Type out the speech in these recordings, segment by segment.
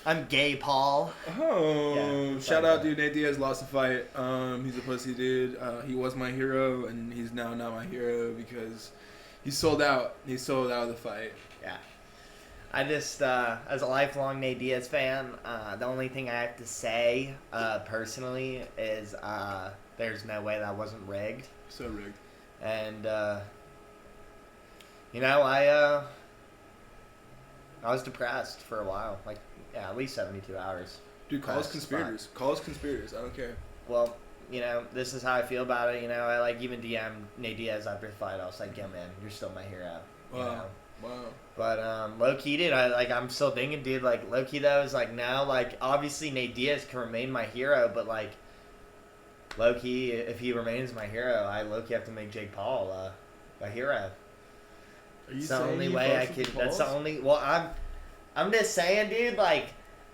I'm gay, Paul. Oh, Yeah, shout out, dude. Nate Diaz lost a fight. He's a pussy, dude. He was my hero, and he's now not my hero because he sold out. He sold out of the fight. Yeah. I just, as a lifelong Nate Diaz fan, the only thing I have to say, personally, is there's no way that wasn't rigged. So rigged. And, you know, I was depressed for a while. Like, yeah, at least 72 hours. Dude, call us conspirators. Call us conspirators. I don't care. Well, you know, this is how I feel about it. You know, I, like, even DM'd Nate Diaz after the fight. I was like, yo, man, you're still my hero. You know? Wow. But low-key, dude, I'm still thinking, dude, like, low-key, though, is, like, now, like, obviously Nate Diaz can remain my hero, but, like, low-key, if he remains my hero, I low-key have to make Jake Paul a hero. Are you It's the saying only you way I vote for could. Pauls? That's the only. Well, I'm just saying, dude. Like,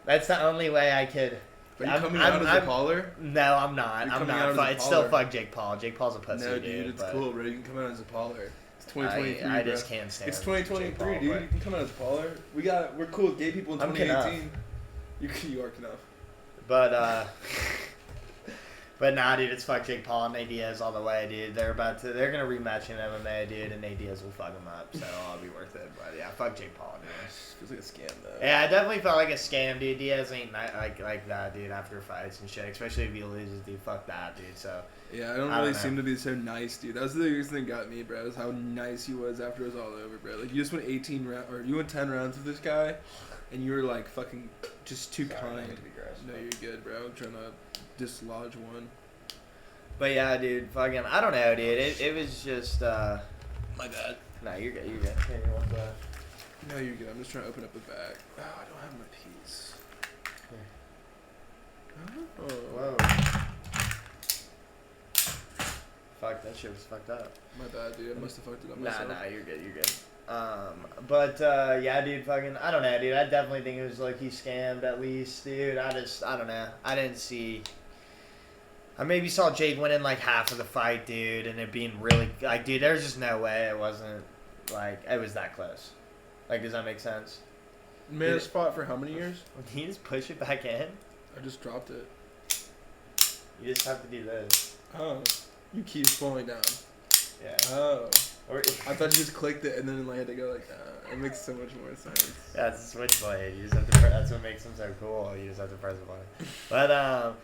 that's the only way I could. Are you coming out as a Pauler? No, I'm not. You're I'm coming out as not. a It's still Pauler. fuck Jake Paul. Jake Paul's a pussy, No, dude. dude, it's but cool, bro. You can come out as a Pauler. It's 2023, I bro. just can't stand. It's Jake 2023, Paul, dude. but You can come out as a Pauler. We're cool with gay people in I'm 2018. You are enough. But nah, dude, it's fuck Jake Paul and Nate Diaz all the way, dude. They're gonna rematch in MMA, dude, and Nate Diaz will fuck him up, so I'll be worth it. But yeah, fuck Jake Paul, dude. Feels like a scam, though. Yeah, I definitely felt like a scam, dude. Diaz ain't like that, dude. After fights and shit, especially if he loses, dude. Fuck that, dude. So Yeah, I don't really seem to be so nice, dude. That was the biggest thing that got me, bro. Was how nice he was after it was all over, bro. Like you just went 18 rounds, or you went 10 rounds with this guy, and you were like fucking just too kind. No, you're good, bro. I'm trying to dislodge one. But yeah, dude, fucking, I don't know, dude. It was just, My bad. Nah, you're good, you're good. Here, you want that? No, you're good. I'm just trying to open up the bag. Oh, I don't have my piece. Here. Oh. Whoa. Fuck, that shit was fucked up. My bad, dude. I must have fucked it up myself. Nah, you're good, you're good. Yeah, dude, fucking, I don't know, dude. I definitely think it was like he scammed at least, dude. I don't know. I didn't see. I maybe saw Jake winning like half of the fight, dude, and it being really like, dude, there's just no way it wasn't like it was that close. Like, does that make sense? Man, it's fought for how many years? Can you just push it back in? I just dropped it. You just have to do this. Oh, you keep falling down. Yeah. Oh, Or I thought you just clicked it and then I had to go like that. It makes so much more sense. yeah, it's a switchblade. You just have to. That's what makes them so cool. You just have to press the button.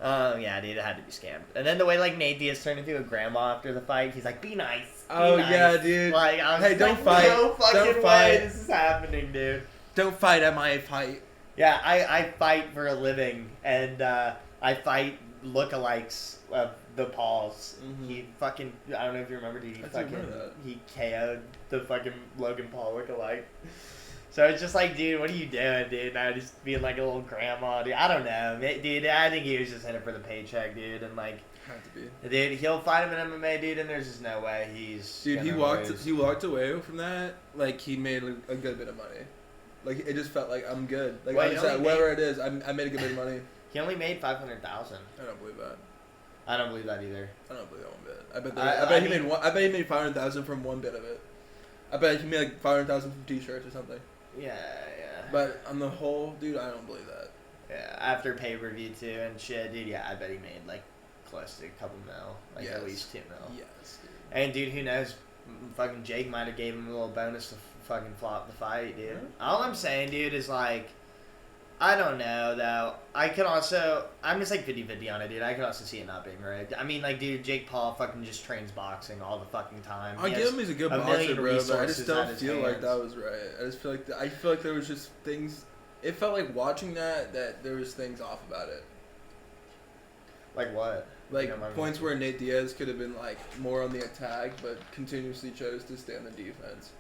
But yeah, dude, it had to be scammed. And then the way like Nate Diaz turned into a grandma after the fight, he's like, "Be nice." Be Oh nice. yeah, dude. Like, I was Hey, like, don't fight. No fucking Don't way fight. this is happening, dude. Don't fight at my fight. Yeah, I fight for a living, and I fight lookalikes of the Pauls. Mhm. He fucking, I don't know if you remember, dude, I do remember that. he KO'd the fucking Logan Paul lookalike. So it's just like, dude, what are you doing, dude? Now just being like a little grandma, dude. I don't know, dude. I think he was just in it for the paycheck, dude, and like, Had to be. dude, he'll fight him in MMA, dude, and there's just no way he's. Dude, he gonna lose. walked away from that like he made a good bit of money. Like it just felt like I'm good. Like Wait, I just he only whatever it is, I made a good bit of money. He only made $500,000. I don't believe that. I don't believe that either. I don't believe that one bit. I I bet he mean- made one. I bet he made 500,000 from one bit of it. I bet he made like 500,000 from T-shirts or something. Yeah. But on the whole, dude, I don't believe that. Yeah, after pay-per-view too and shit, dude, yeah, I bet he made like close to a couple mil, like Yes. at least 2 mil. Yes, dude. And dude, who knows? Fucking Jake might have gave him a little bonus to fucking flop the fight, dude. Yeah. All I'm saying, dude, is like, I don't know though. I'm just like 50-50 on it, dude. I could also see it not being rigged. I mean, like, dude, Jake Paul fucking just trains boxing all the fucking time. I give him he's a good boxer, million bro, but I resources just at don't his feel like hands. that was right. I feel like there was just things. It felt like watching that there was things off about it. Like what? Like You know, points where Nate Diaz could have been like more on the attack, but continuously chose to stay on the defense.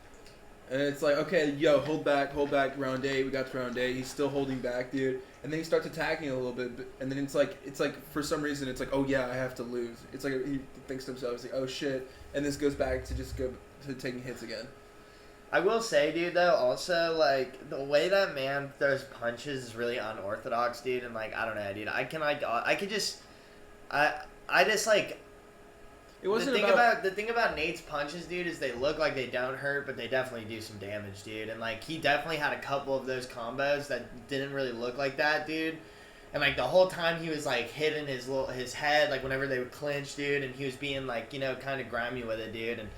And it's like, okay, yo, hold back, round 8. We got to round 8. He's still holding back, dude. And then he starts attacking a little bit, and then it's like for some reason it's like, oh yeah, I have to lose. It's like he thinks to himself, he's like, oh shit, and this goes back to just go to taking hits again. I will say, dude, though, also, like, the way that man throws punches is really unorthodox, dude, and, like, I don't know, dude, I just, like, It wasn't the thing about Nate's punches, dude, is they look like they don't hurt, but they definitely do some damage, dude. And like he definitely had a couple of those combos that didn't really look like that, dude. And like the whole time he was like hitting his head, like whenever they would clinch, dude, and he was being like, you know, kind of grimy with it, dude. And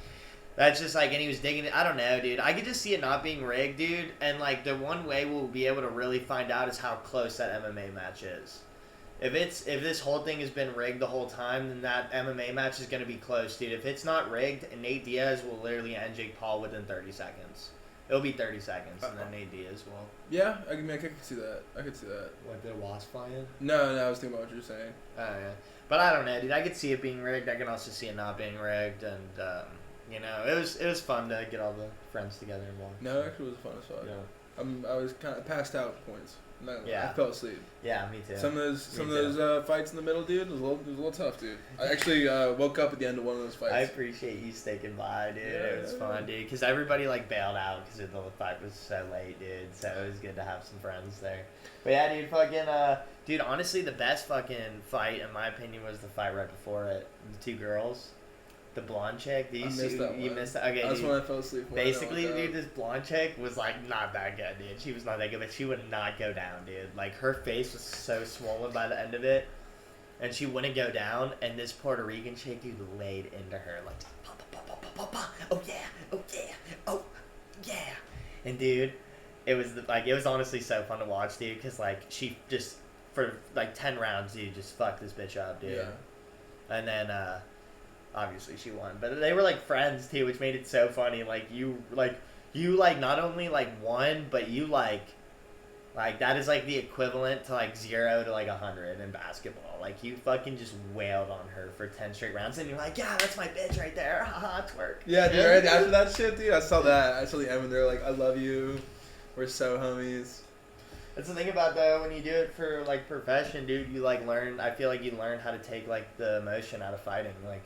that's just like, and he was digging it. I don't know, dude. I could just see it not being rigged, dude. And like the one way we'll be able to really find out is how close that MMA match is. If this whole thing has been rigged the whole time, then that MMA match is going to be close, dude. If it's not rigged, Nate Diaz will literally end Jake Paul within 30 seconds. It'll be 30 seconds, and then Nate Diaz will. Yeah, I could see that. I could see that. What, the wasp flying? No, I was thinking about what you were saying. Oh, yeah. But I don't know, dude. I could see it being rigged. I can also see it not being rigged, and, you know, it was fun to get all the friends together and watch. No, actually it was fun as fuck. Yeah. I was kind of passed out at points. I fell asleep. Yeah, me too. Some of those fights in the middle, dude, was a little tough, dude. I actually woke up at the end of one of those fights. I appreciate you sticking by, dude. Yeah, it was fun, dude, because everybody like bailed out because the fight was so late, dude. So it was good to have some friends there. But yeah, dude, dude. Honestly, the best fucking fight in my opinion was the fight right before it. The two girls. The blonde chick. You missed that. Okay, that's dude. when I fell asleep. Basically, dude, this blonde chick was like not that good, dude. She was not that good, but she would not go down, dude. Like her face was so swollen by the end of it, and she wouldn't go down. And this Puerto Rican chick, dude, laid into her like, oh yeah, oh yeah, oh yeah. And dude, it was honestly so fun to watch, dude, because like she just for like 10 rounds, dude, just fucked this bitch up, dude. Yeah. And then obviously she won, but they were like friends too, which made it so funny. Like you not only like won, but you like that is like the equivalent to like 0 to like 100 in basketball. Like you fucking just wailed on her for 10 straight rounds, and you're like, yeah, that's my bitch right there, haha, twerk. Yeah, dude. Right after that shit, dude, I saw that. I saw the end when they're like, I love you, we're so homies. That's the thing about though, when you do it for like profession, dude, you like learn. I feel like you learn how to take like the emotion out of fighting, like.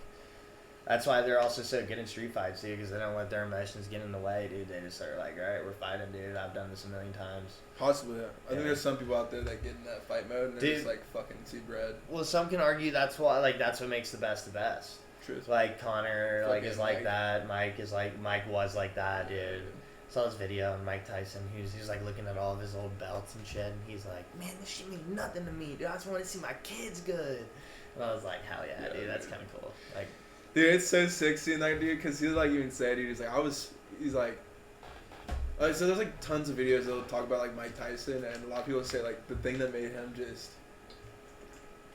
That's why they're also so good in street fights, dude, because they don't let their emotions get in the way, dude. They just are like, all right, we're fighting, dude. I've done this a million times. Possibly, yeah. I think there's some people out there that get in that fight mode and they're just like fucking see bread. Well, some can argue that's why, like, that's what makes the best the best. Truth. Like Connor, like is like that. Mike was like that, dude. Saw this video of Mike Tyson. He's like looking at all of his old belts and shit, and he's like, man, this shit means nothing to me, dude. I just want to see my kids good. And I was like, hell yeah, dude, that's kind of cool. Like. Dude, it's so sick seeing that dude, because he was like even said, dude, he's like, so there's like tons of videos that'll talk about like Mike Tyson, and a lot of people say like the thing that made him just,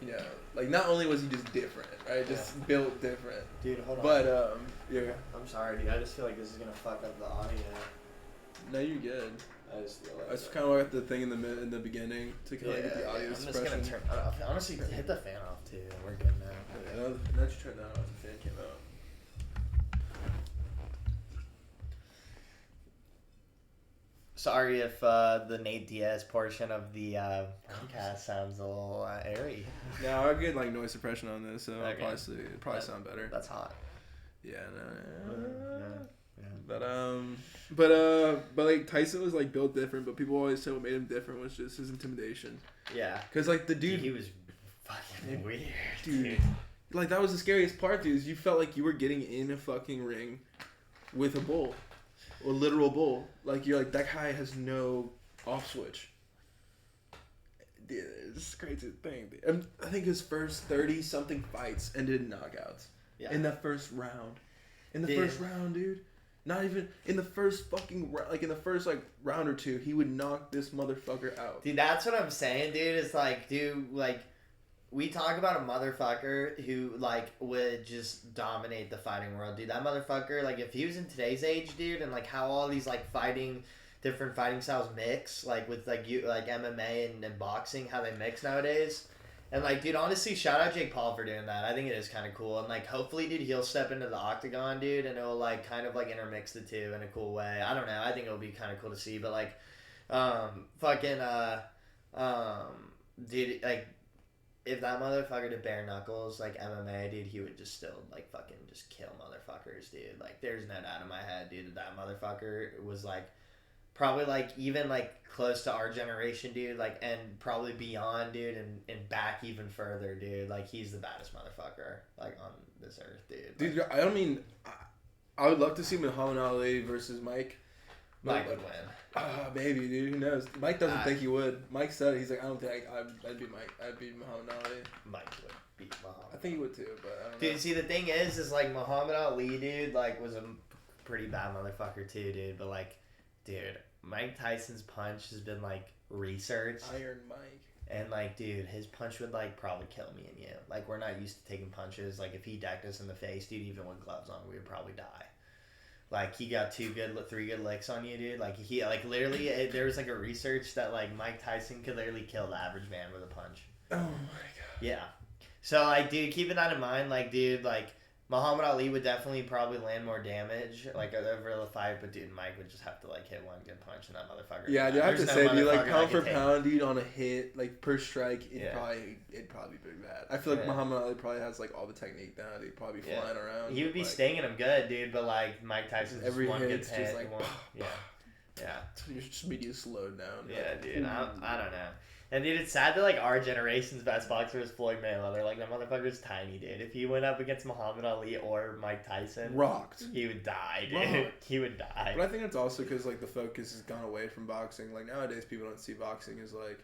you know, like not only was he just different, right, just built different. Dude, hold on. But, yeah. I'm sorry, dude, I just feel like this is gonna fuck up the audio. No, you're good. I just feel like. I just kind of like the thing in the beginning to kind of get the audio suppression. I'm just gonna turn. Honestly, hit the fan off too. We're good now. Yeah, now that you turn that off, the fan came out. Sorry if the Nate Diaz portion of the podcast sounds a little airy. No, I get like noise suppression on this, so okay. It'll probably sound better. That's hot. Yeah, But like Tyson was like built different, but people always say what made him different was just his intimidation. Yeah. Cause like the dude, he was fucking weird, dude. Like that was the scariest part, dude. Is you felt like you were getting in a fucking ring with a bull, a literal bull. Like you're like that guy has no off switch. Dude, it's a crazy thing. Dude. I think his first 30-something fights ended in knockouts. Yeah. In that first round. First round, dude. Not even in the first fucking like in the first like round or two, he would knock this motherfucker out. Dude, that's what I'm saying, dude. It's like, dude, like we talk about a motherfucker who like would just dominate the fighting world, dude. That motherfucker, like if he was in today's age, dude, and like how all these like different fighting styles mix, like with like MMA and boxing, how they mix nowadays. And, like, dude, honestly, shout out Jake Paul for doing that. I think it is kind of cool. And, like, hopefully, dude, he'll step into the octagon, dude, and it'll, like, kind of, like, intermix the two in a cool way. I don't know. I think it'll be kind of cool to see. But, like, dude, like, if that motherfucker did bare knuckles, like, MMA, dude, he would just still, like, fucking just kill motherfuckers, dude. Like, there's no doubt in my head, dude, that motherfucker was, like, probably like even like close to our generation, dude, like, and probably beyond, dude, and back even further, dude. Like, he's the baddest motherfucker, like, on this earth, dude. Dude, Like, I don't mean... I would love to see Muhammad Ali versus Mike. Mike would win. Maybe, dude. Who knows? Mike doesn't think he would. Mike said it. He's like, I don't think I'd beat Mike. I'd beat Muhammad Ali. Mike would beat Muhammad. I think he would too, but I don't Dude, know. see, the thing is like, Muhammad Ali, dude, like, was a pretty bad motherfucker too, dude. But, like, dude, Mike Tyson's punch has been, like, researched. Iron Mike. And, like, dude, his punch would, like, probably kill me and you. Like, we're not used to taking punches. Like, if he decked us in the face, dude, even with gloves on, we would probably die. Like, he got 3 good licks on you, dude. Like, literally, there was, like, a research that, like, Mike Tyson could literally kill the average man with a punch. Oh, my God. Yeah. So, like, dude, keeping that in mind, like, dude, like, Muhammad Ali would definitely probably land more damage, like, over the fight, but, dude, Mike would just have to, like, hit one good punch and that motherfucker. Yeah, dude, I have to say, dude, like, pound for take. pound, dude, on a hit, like, per strike, it'd Yeah. probably be pretty bad. I feel like Yeah. Muhammad Ali probably has, like, all the technique down. He'd probably be flying around. He would be like, stinging him good, dude, but, like, Mike Tyson's every one good hit's just, hit. like, Yeah. Yeah. Your speed is slowed down. Yeah, dude. I don't know. And, dude, it's sad that, like, our generation's best boxer is Floyd Mayweather. Like, that motherfucker's tiny, dude. If he went up against Muhammad Ali or Mike Tyson, rocked. he would die, dude. Rocked. He would die. But I think it's also because, like, the focus has gone away from boxing. Like, nowadays, people don't see boxing as, like,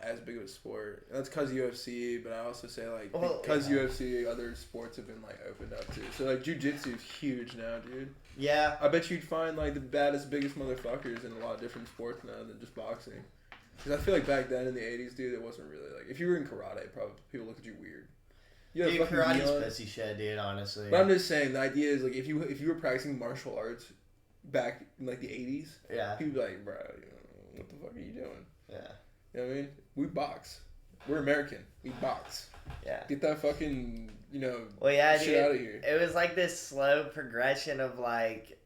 as big of a sport. And that's because UFC, but I also say, like, because UFC, other sports have been, like, opened up, too. So, like, jiu-jitsu is huge now, dude. Yeah. I bet you'd find, like, the baddest, biggest motherfuckers in a lot of different sports now than just boxing. Because I feel like back then in the 80s, dude, it wasn't really, like, if you were in karate, probably people looked at you weird. Dude, karate's pussy shit, dude, honestly. But I'm just saying, the idea is, like, if you were practicing martial arts back in, like, the 80s, yeah, people would be like, bro, what the fuck are you doing? Yeah. You know what I mean? We box. We're American. We box. Yeah. Get that fucking, you know, well, yeah, shit dude, out of here. It was like this slow progression of like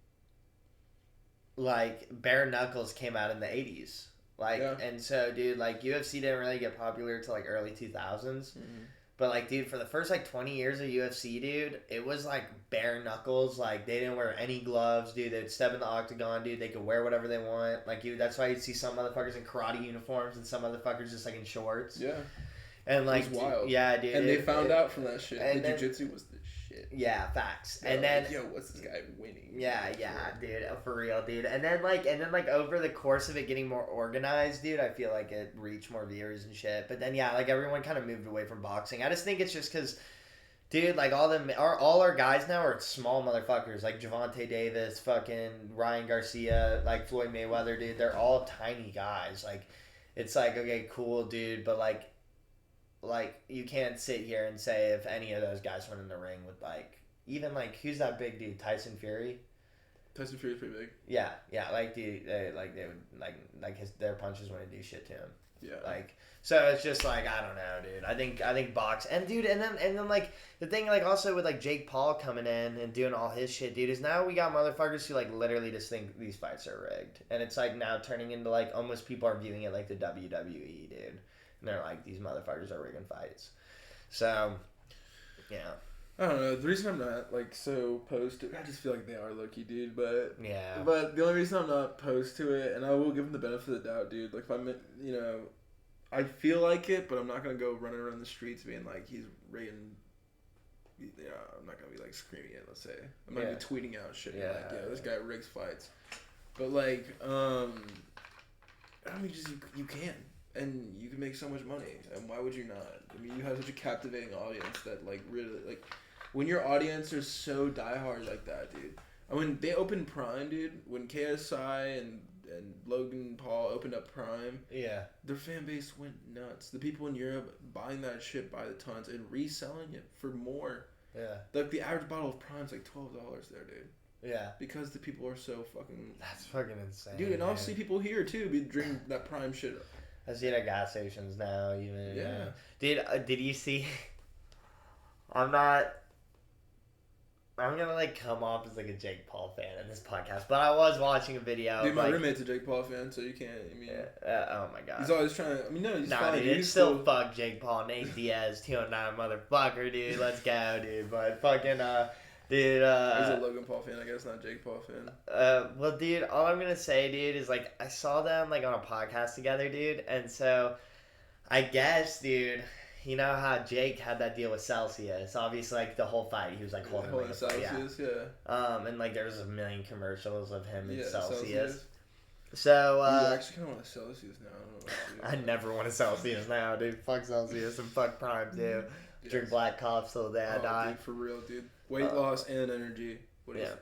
bare knuckles came out in the 80s. Like, Yeah. and so, dude, like, UFC didn't really get popular until, like, early 2000s. Mm-hmm. But, like, dude, for the first, like, 20 years of UFC, dude, it was, like, bare knuckles. Like, they didn't wear any gloves, dude. They'd step in the octagon, dude. They could wear whatever they want. Like, dude, that's why you'd see some motherfuckers in karate uniforms and some motherfuckers just, like, in shorts. Yeah. And, like, it was wild. Yeah, dude. And they found out from that shit. and The then- jiu-jitsu was the shit. Yeah, facts. Yeah, And then... like, yo, what's this guy winning? Yeah, dude, for real, dude. And then like over the course of it getting more organized, dude, I feel like it reached more viewers and shit. But then yeah, like everyone kind of moved away from boxing. I just think it's just because, dude, like all our guys now are small motherfuckers. Like Javante Davis, fucking Ryan Garcia, like Floyd Mayweather, dude. They're all tiny guys. Like, it's like, okay, cool, dude, but like you can't sit here and say if any of those guys went in the ring with like. Even, like, who's that big dude? Tyson Fury? Tyson Fury's pretty big. Yeah, like, dude, they would, their punches wouldn't do shit to him. Yeah. Like, so it's just, like, I don't know, dude. I think box, and, dude, and then, like, the thing, like, also with, like, Jake Paul coming in and doing all his shit, dude, is now we got motherfuckers who, like, literally just think these fights are rigged. And it's, like, now turning into, like, almost people are viewing it like the WWE, dude. And they're like, these motherfuckers are rigging fights. So, yeah. I don't know. The reason I'm not, like, so opposed to it, I just feel like they are low-key, dude, but... Yeah. But the only reason I'm not opposed to it, and I will give them the benefit of the doubt, dude, like, if I'm, you know, I feel like it, but I'm not going to go running around the streets being like, he's rigging... You know, I'm not going to be, like, screaming it, let's say. I'm not going to be tweeting out shit, like, yeah, this guy rigs fights. But, like, I mean, just, you can. And you can make so much money, and why would you not? I mean, you have such a captivating audience that, like, really, like... When your audience are so diehard like that, dude. I mean, they opened Prime, dude. When KSI and Logan Paul opened up Prime, Yeah. their fan base went nuts. The people in Europe buying that shit by the tons and reselling it for more. Yeah. Like, the average bottle of Prime's like $12 there, dude. Yeah. Because the people are so fucking... That's fucking insane. Dude, and I'll see people here, too, be drinking that Prime shit. I see it at gas stations now, even. Yeah. Did you see... I'm gonna, like, come off as, like, a Jake Paul fan in this podcast, but I was watching a video. Dude, my like, roommate's a Jake Paul fan, so you can't, I mean... oh, my God. He's always trying to... I mean, no, he's Nah, fine. dude, He's it's still cool. fuck Jake Paul, Nate Diaz, 209 motherfucker, dude. Let's go, dude. But fucking, Dude, He's a Logan Paul fan, I guess, not Jake Paul fan. well, dude, all I'm gonna say, dude, is like I saw them like on a podcast together, dude, and so I guess, dude, you know how Jake had that deal with Celsius? Obviously, like the whole fight, he was like holding like a Celsius, yeah. And like there was a million commercials of him in Celsius. Celsius. So, I actually kind of want a Celsius now. I don't know what to do. I never want a Celsius now, dude. Fuck Celsius and fuck Prime, dude. Yes. Drink Black Coffee till the day I die. Dude, for real, dude. Weight loss and energy. What is it?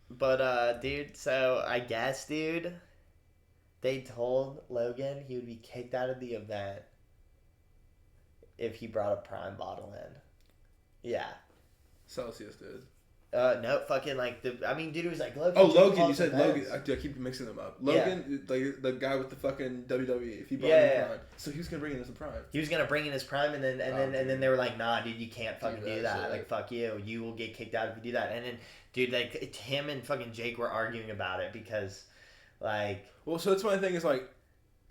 But, dude, so I guess, dude, they told Logan he would be kicked out of the event if he brought a Prime bottle in. Yeah. Celsius did. No, fucking like dude, it was like Logan. Oh, Logan, you said Logan. I keep mixing them up. Logan, like the guy with the fucking WWE. If he brought in Prime, so he was gonna bring in his Prime. He was gonna bring in his Prime, and then they were like, nah, dude, you can't fucking do that. Shit. Like, fuck you. You will get kicked out if you do that. And then, dude, like him and fucking Jake were arguing about it because, like, well, so that's my thing is like,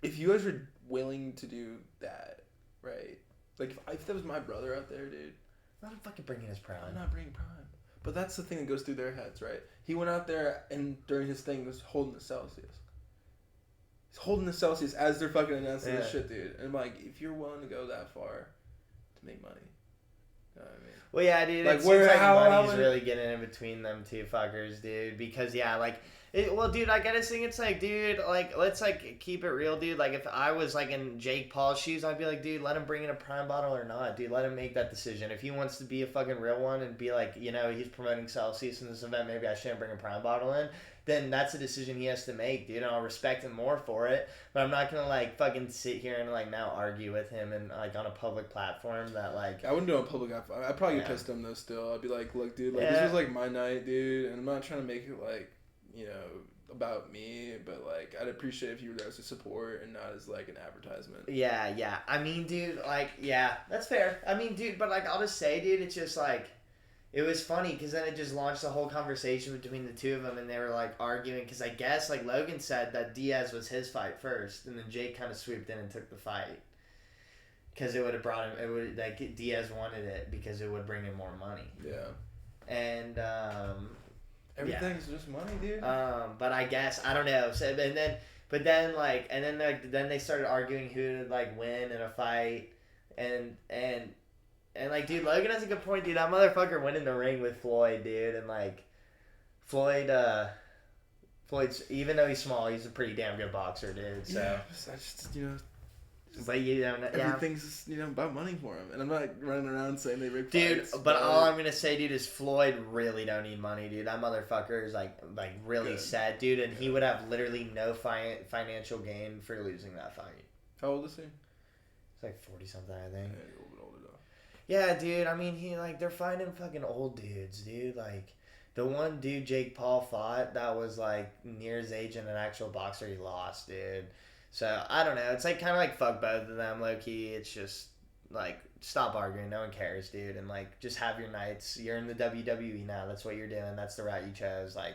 if you guys were willing to do that, right? Like, if that was my brother out there, dude, I'm not fucking bringing his Prime. I'm not bringing Prime. But that's the thing that goes through their heads, right? He went out there and during his thing was holding the Celsius. He's holding the Celsius as they're fucking announcing this shit, dude. And I'm like, if you're willing to go that far to make money, you know what I mean? Well, yeah, dude. Like, it seems like money's really getting in between them two fuckers, dude. Because well, dude, I gotta think it's like, dude, like, let's like keep it real, dude. Like, if I was like in Jake Paul's shoes, I'd be like, dude, let him bring in a Prime bottle or not, dude. Let him make that decision. If he wants to be a fucking real one and be like, you know, he's promoting Celsius in this event, maybe I shouldn't bring a Prime bottle in. Then that's a decision he has to make, dude. And I'll respect him more for it. But I'm not gonna like fucking sit here and like now argue with him and like on a public platform that like. I wouldn't do it on public. I'd probably get pissed at him though. Still, I'd be like, look, dude, like this was like my night, dude, and I'm not trying to make it like, you know, about me, but like I'd appreciate if you were there as a support and not as like an advertisement. Yeah. I mean, dude, like, yeah, that's fair. I mean, dude, but like I'll just say, dude, it's just like. It was funny because then it just launched a whole conversation between the two of them, and they were like arguing because I guess like Logan said that Diaz was his fight first, and then Jake kind of swooped in and took the fight because it would have brought him. It would like Diaz wanted it because it would bring him more money. Yeah. And everything's just money, dude. But I guess I don't know. So then they started arguing who would like win in a fight, and, like, dude, Logan has a good point, dude. That motherfucker went in the ring with Floyd, dude. And, like, Floyd's, even though he's small, he's a pretty damn good boxer, dude. So. Yeah, I just, you know. But, you know, everything's, you know, about money for him. And I'm not running around saying they rape dude, fights. but all I'm going to say, dude, is Floyd really don't need money, dude. That motherfucker is, like really good. sad, dude. And he would have literally no financial gain for losing that fight. How old is he? He's like 40-something, I think. Yeah, a little bit older, though. Yeah, dude. I mean, they're finding fucking old dudes, dude. Like, the one dude Jake Paul fought that was, like, near his age and an actual boxer, he lost, dude. So, I don't know. It's, like, kind of like fuck both of them, low-key. It's just, like, stop arguing. No one cares, dude. And, like, just have your nights. You're in the WWE now. That's what you're doing. That's the route you chose. Like,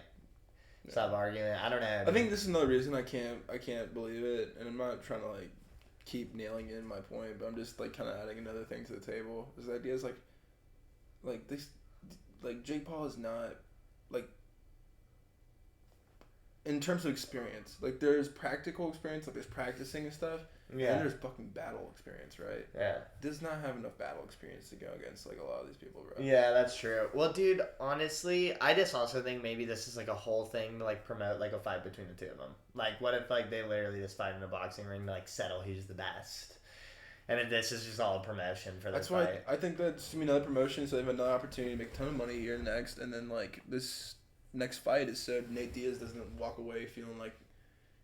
stop arguing. I don't know. I think this is another reason I can't believe it. And I'm not trying to, like, keep nailing in my point, but I'm just like kind of adding another thing to the table. Is the idea is like this, like Jake Paul is not like in terms of experience. Like there's practical experience, like there's practicing and stuff. Yeah. And there's fucking battle experience, right? Yeah. Does not have enough battle experience to go against like a lot of these people, bro. Yeah, that's true. Well, dude, honestly, I just also think maybe this is like a whole thing to like promote like a fight between the two of them. Like, what if like they literally just fight in a boxing ring to like settle who's the best? And if this is just all a promotion for their fight. That's why I think that's another promotion, so they have another opportunity to make a ton of money here next, and then like this next fight is so Nate Diaz doesn't walk away feeling like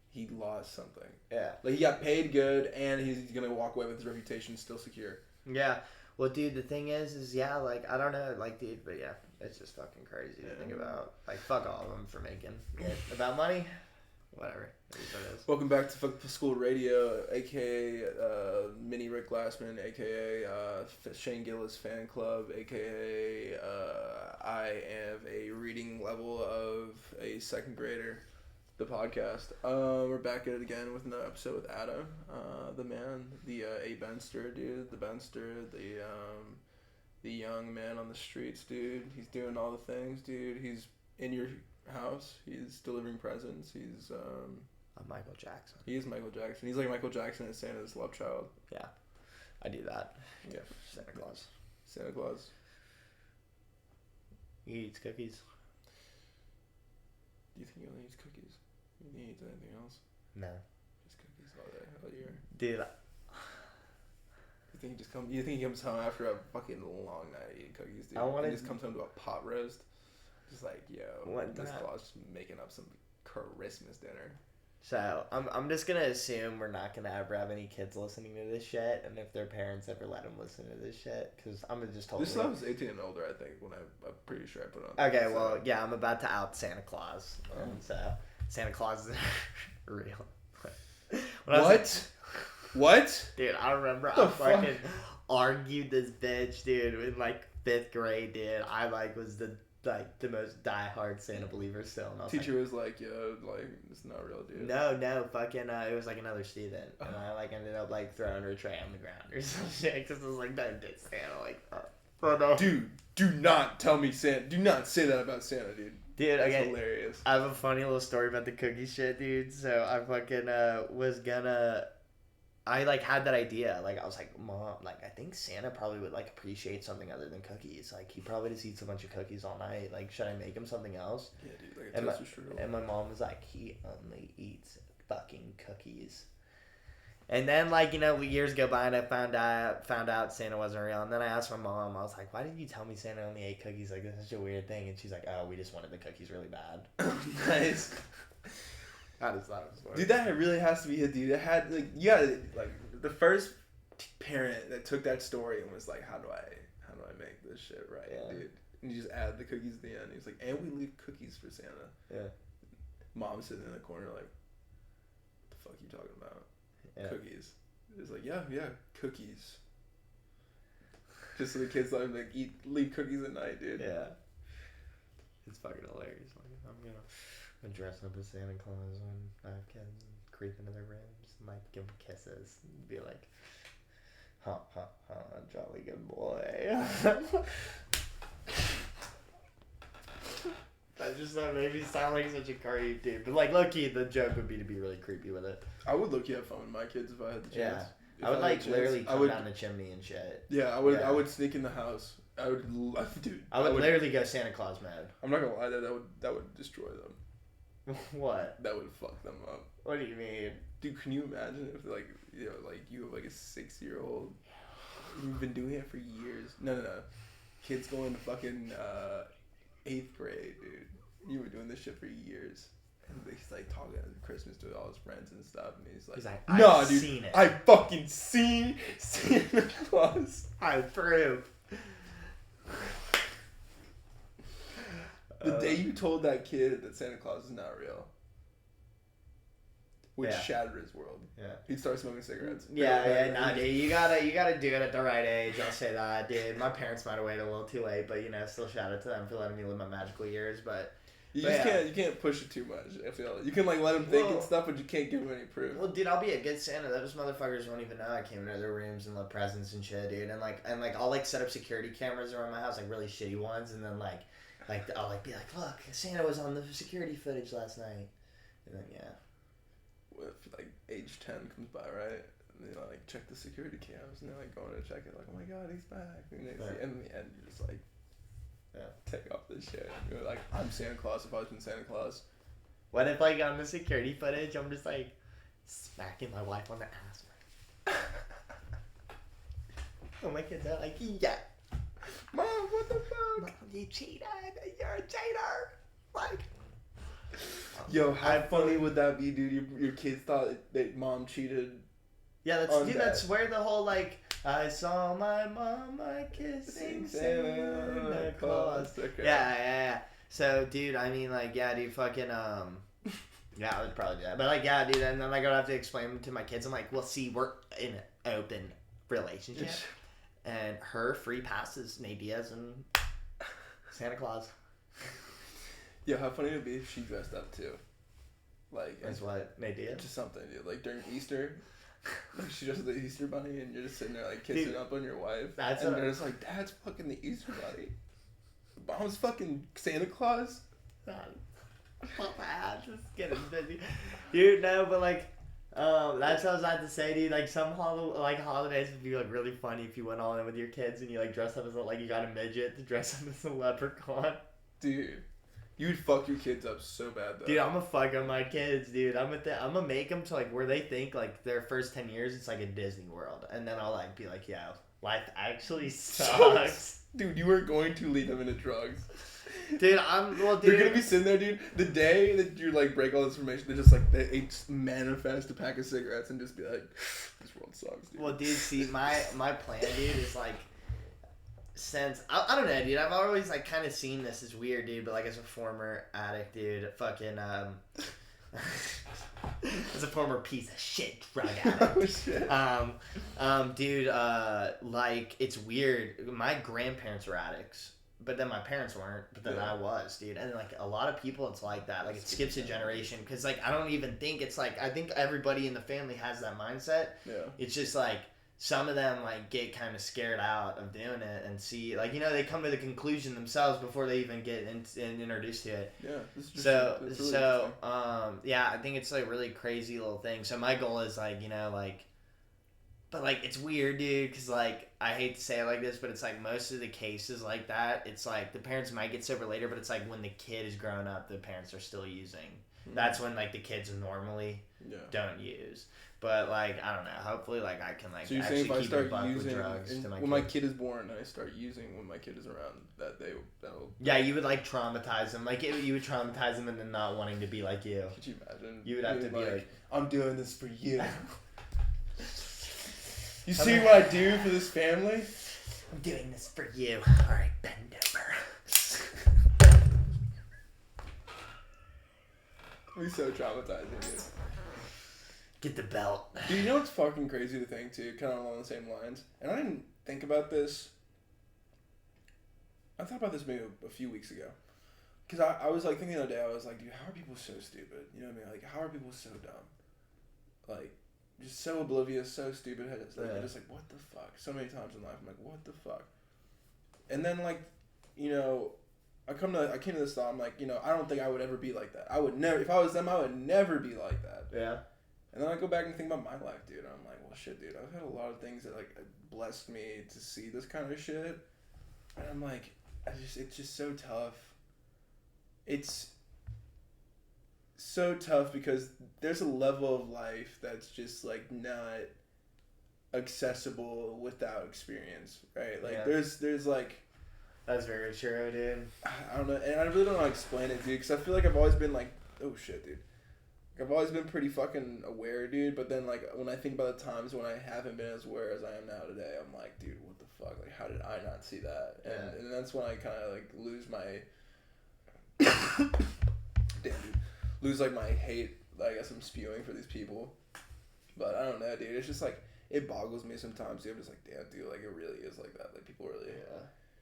he lost something. Yeah. Like, he got paid good, and he's going to walk away with his reputation still secure. Yeah. Well, dude, the thing is yeah, like, I don't know, like, dude, but yeah, it's just fucking crazy to think about. Like, fuck all of them for making it about money. Whatever. It is what it is. Welcome back to Fuck the School Radio, a.k.a. Mini Rick Glassman, a.k.a. Shane Gillis Fan Club, a.k.a. I have a reading level of a second grader. The podcast. We're back at it again with another episode with Adam, the man, the A Benster dude, the Benster, the young man on the streets, dude. He's doing all the things, dude. He's in your house. He's delivering presents. He's I'm Michael Jackson. He is Michael Jackson. He's like Michael Jackson as Santa's love child. Yeah, I do that. Yeah. Santa Claus. Santa Claus. He eats cookies. Do you think he only eats cookies? You think he eats anything else? No. Just cookies all day, all year. Dude. You think he comes home after a fucking long night eating cookies, dude? He just comes home to a pot roast. Just like, yo, this Claus just making up some Christmas dinner. So, I'm just gonna assume we're not gonna ever have any kids listening to this shit, and if their parents ever let them listen to this shit, because I'm gonna just totally... This stuff was 18 and older, I think, when I'm pretty sure I put it on. Okay, well, yeah, I'm about to out Santa Claus. So, Santa Claus is real. What? Dude, I remember I fucking argued this bitch, dude, in, like, 5th grade, dude. I, like, was the most diehard Santa believer still. And teacher was like, yo, like, it's not real, dude. No, fucking, it was, like, another student. And I, like, ended up, like, throwing her tray on the ground or some shit. Because I was like, don't diss Santa like that. But, dude, do not tell me Santa. Do not say that about Santa, dude. Dude, that's okay. Hilarious. I have a funny little story about the cookie shit, dude. So, I fucking, was gonna... I, like, had that idea. Like, I was like, Mom, like, I think Santa probably would, like, appreciate something other than cookies. Like, he probably just eats a bunch of cookies all night. Like, should I make him something else? Yeah, dude, like a toaster strudel. And my mom was like, he only eats fucking cookies. And then, like, you know, years go by and I found out Santa wasn't real. And then I asked my mom, I was like, why didn't you tell me Santa only ate cookies? Like, this is such a weird thing. And she's like, oh, we just wanted the cookies really bad. Nice. How does that work? Dude, that really has to be it, dude. It had, like, you gotta, like, the first parent that took that story and was like, how do I make this shit right, dude? And you just add the cookies at the end. He's like, and we leave cookies for Santa. Yeah. Mom's sitting in the corner like, what the fuck are you talking about? Yeah. Cookies. It's like, yeah, cookies. Just so the kids like leave cookies at night, dude. Yeah. It's fucking hilarious. Like, I'm gonna dress up as Santa Claus when I have kids and creep into their rooms and like give them kisses and be like, ha ha ha, jolly good boy. That just made me sound like such a creep, dude. But like, low-key, the joke would be to be really creepy with it. I would low-key have fun with my kids if I had the chance. Yeah. I would like literally come down the chimney and shit. Yeah, I would. Yeah. I would sneak in the house. I would, dude. I would literally go Santa Claus mode. I'm not gonna lie, that would destroy them. What? That would fuck them up. What do you mean? Dude, can you imagine if like you have like a 6-year-old, you've been doing it for years. No. Kids going to fucking 8th grade, dude. You were doing this shit for years. And he's like talking at Christmas to all his friends and stuff, and he's like, I've seen it. I fucking seen Santa Claus. I approve. The day you told that kid that Santa Claus is not real would shatter his world. Yeah. He'd start smoking cigarettes. Dude, you gotta do it at the right age. I'll say that, dude. My parents might have waited a little too late, but still shout out to them for letting me live my magical years. But you can't push it too much. I feel like you can like let them think and stuff, but you can't give them any proof. Well, dude, I'll be a good Santa. Those motherfuckers won't even know I came into their rooms and left presents and shit, dude. And I'll like set up security cameras around my house, like really shitty ones, and then like I'll like be like, look, Santa was on the security footage last night, and then What if like age 10 comes by, right? And they like check the security cams, and they're like going to check it, like, oh my god, he's back. And in the end, you're just like, take off this shit. You're like, I'm Santa Claus if I was in Santa Claus. What if like on the security footage, I'm just like smacking my wife on the ass? Oh, my kids are like, yeah. Mom, what the fuck? Mom, you cheated. You're a cheater. Like. Yo, how funny would that be, dude? Your kids thought that mom cheated. Yeah, that's where the whole like I saw my mama kissing Santa Claus. Okay. Yeah. So, dude, I mean, like, yeah, dude, fucking yeah, I would probably do that. But like, yeah, dude, and then like, I would have to explain to my kids. I'm like, well, see, we're in an open relationship, and her free passes Nate Diaz and Santa Claus. Yeah, how funny it would be if she dressed up too. Like, as what? Nate Diaz? Just something, dude. Like during Easter, Like she dresses the Easter bunny, and you're just sitting there like kissing up on your wife. That's and what they're just like, Dad's fucking the Easter bunny. Mom's fucking Santa Claus. Just getting busy, dude. No, but like, that's what I was about to say, dude. Like some holidays would be like really funny if you went all in with your kids and you like dress up as like you got a midget to dress up as a leprechaun. Dude, you would fuck your kids up so bad though. Dude, I'm gonna fuck up my kids, dude. I'm gonna make them to like where they think like their first 10 years it's like a Disney World, and then I'll like be like, yo, life actually sucks. Dude, you are going to lead them into drugs. Dude, They're gonna be sitting there, dude. The day that you like break all this information, they're just like they manifest a pack of cigarettes and just be like, "This world sucks, dude." Well, dude, see, my plan, dude, is like, since I don't know, dude. I've always like kind of seen this as weird, dude. But like as a former addict, dude, fucking as a former piece of shit drug addict. Oh shit. Dude, like it's weird. My grandparents were addicts. But then my parents weren't, but then I was, dude. And like a lot of people, it's like that. Like it skips a generation. Because like I don't even think it's like, I think everybody in the family has that mindset. Yeah. It's just like some of them like get kind of scared out of doing it and see, like, you know, they come to the conclusion themselves before they even get introduced to it. Yeah. Yeah, I think it's like really crazy little thing. So my goal is like, you know, like, but, like, it's weird, dude, because, like, I hate to say it like this, but it's, like, most of the cases like that, it's, like, the parents might get sober later, but it's, like, when the kid is grown up, the parents are still using. Mm-hmm. That's when, like, the kids normally don't use. But, like, I don't know. Hopefully, like, I can, like, so you're actually saying if I keep start a buck using, with drugs to my when my kid is born, I start using when my kid is around, that'll... Yeah, you would, like, traumatize them. Like, you would traumatize them into not wanting to be like you. Could you imagine? You would have to be, like, I'm doing this for you. You see what I do for this family? I'm doing this for you. Alright, bend over. It'd be so traumatizing, dude. Get the belt. Dude, you know what's fucking crazy to think, too? Kind of along the same lines. And I didn't think about this. I thought about this maybe a few weeks ago. Because I was, like, thinking the other day, I was like, dude, how are people so stupid? You know what I mean? Like, how are people so dumb? Like... just so oblivious, so stupid. I'm just like, what the fuck? So many times in life, I'm like, what the fuck? And then, like, you know, I came to this thought. I'm like, you know, I don't think I would ever be like that. I would never. If I was them, I would never be like that. Yeah. And then I go back and think about my life, dude. And I'm like, well, shit, dude. I've had a lot of things that like blessed me to see this kind of shit. And I'm like, it's just so tough. It's so tough because there's a level of life that's just like not accessible without experience, right? Like there's like, that's very true, dude. I don't know, and I really don't know how to explain it, dude, because I feel like I've always been like, oh shit, dude. Like, I've always been pretty fucking aware, dude, but then like when I think about the times when I haven't been as aware as I am now today, I'm like, dude, what the fuck? Like, how did I not see that? And that's when I kind of like lose my damn, dude. Lose like my hate that I guess I'm spewing for these people. But I don't know, dude. It's just like, it boggles me sometimes, dude. I'm just like, damn, dude, like it really is like that. Like people really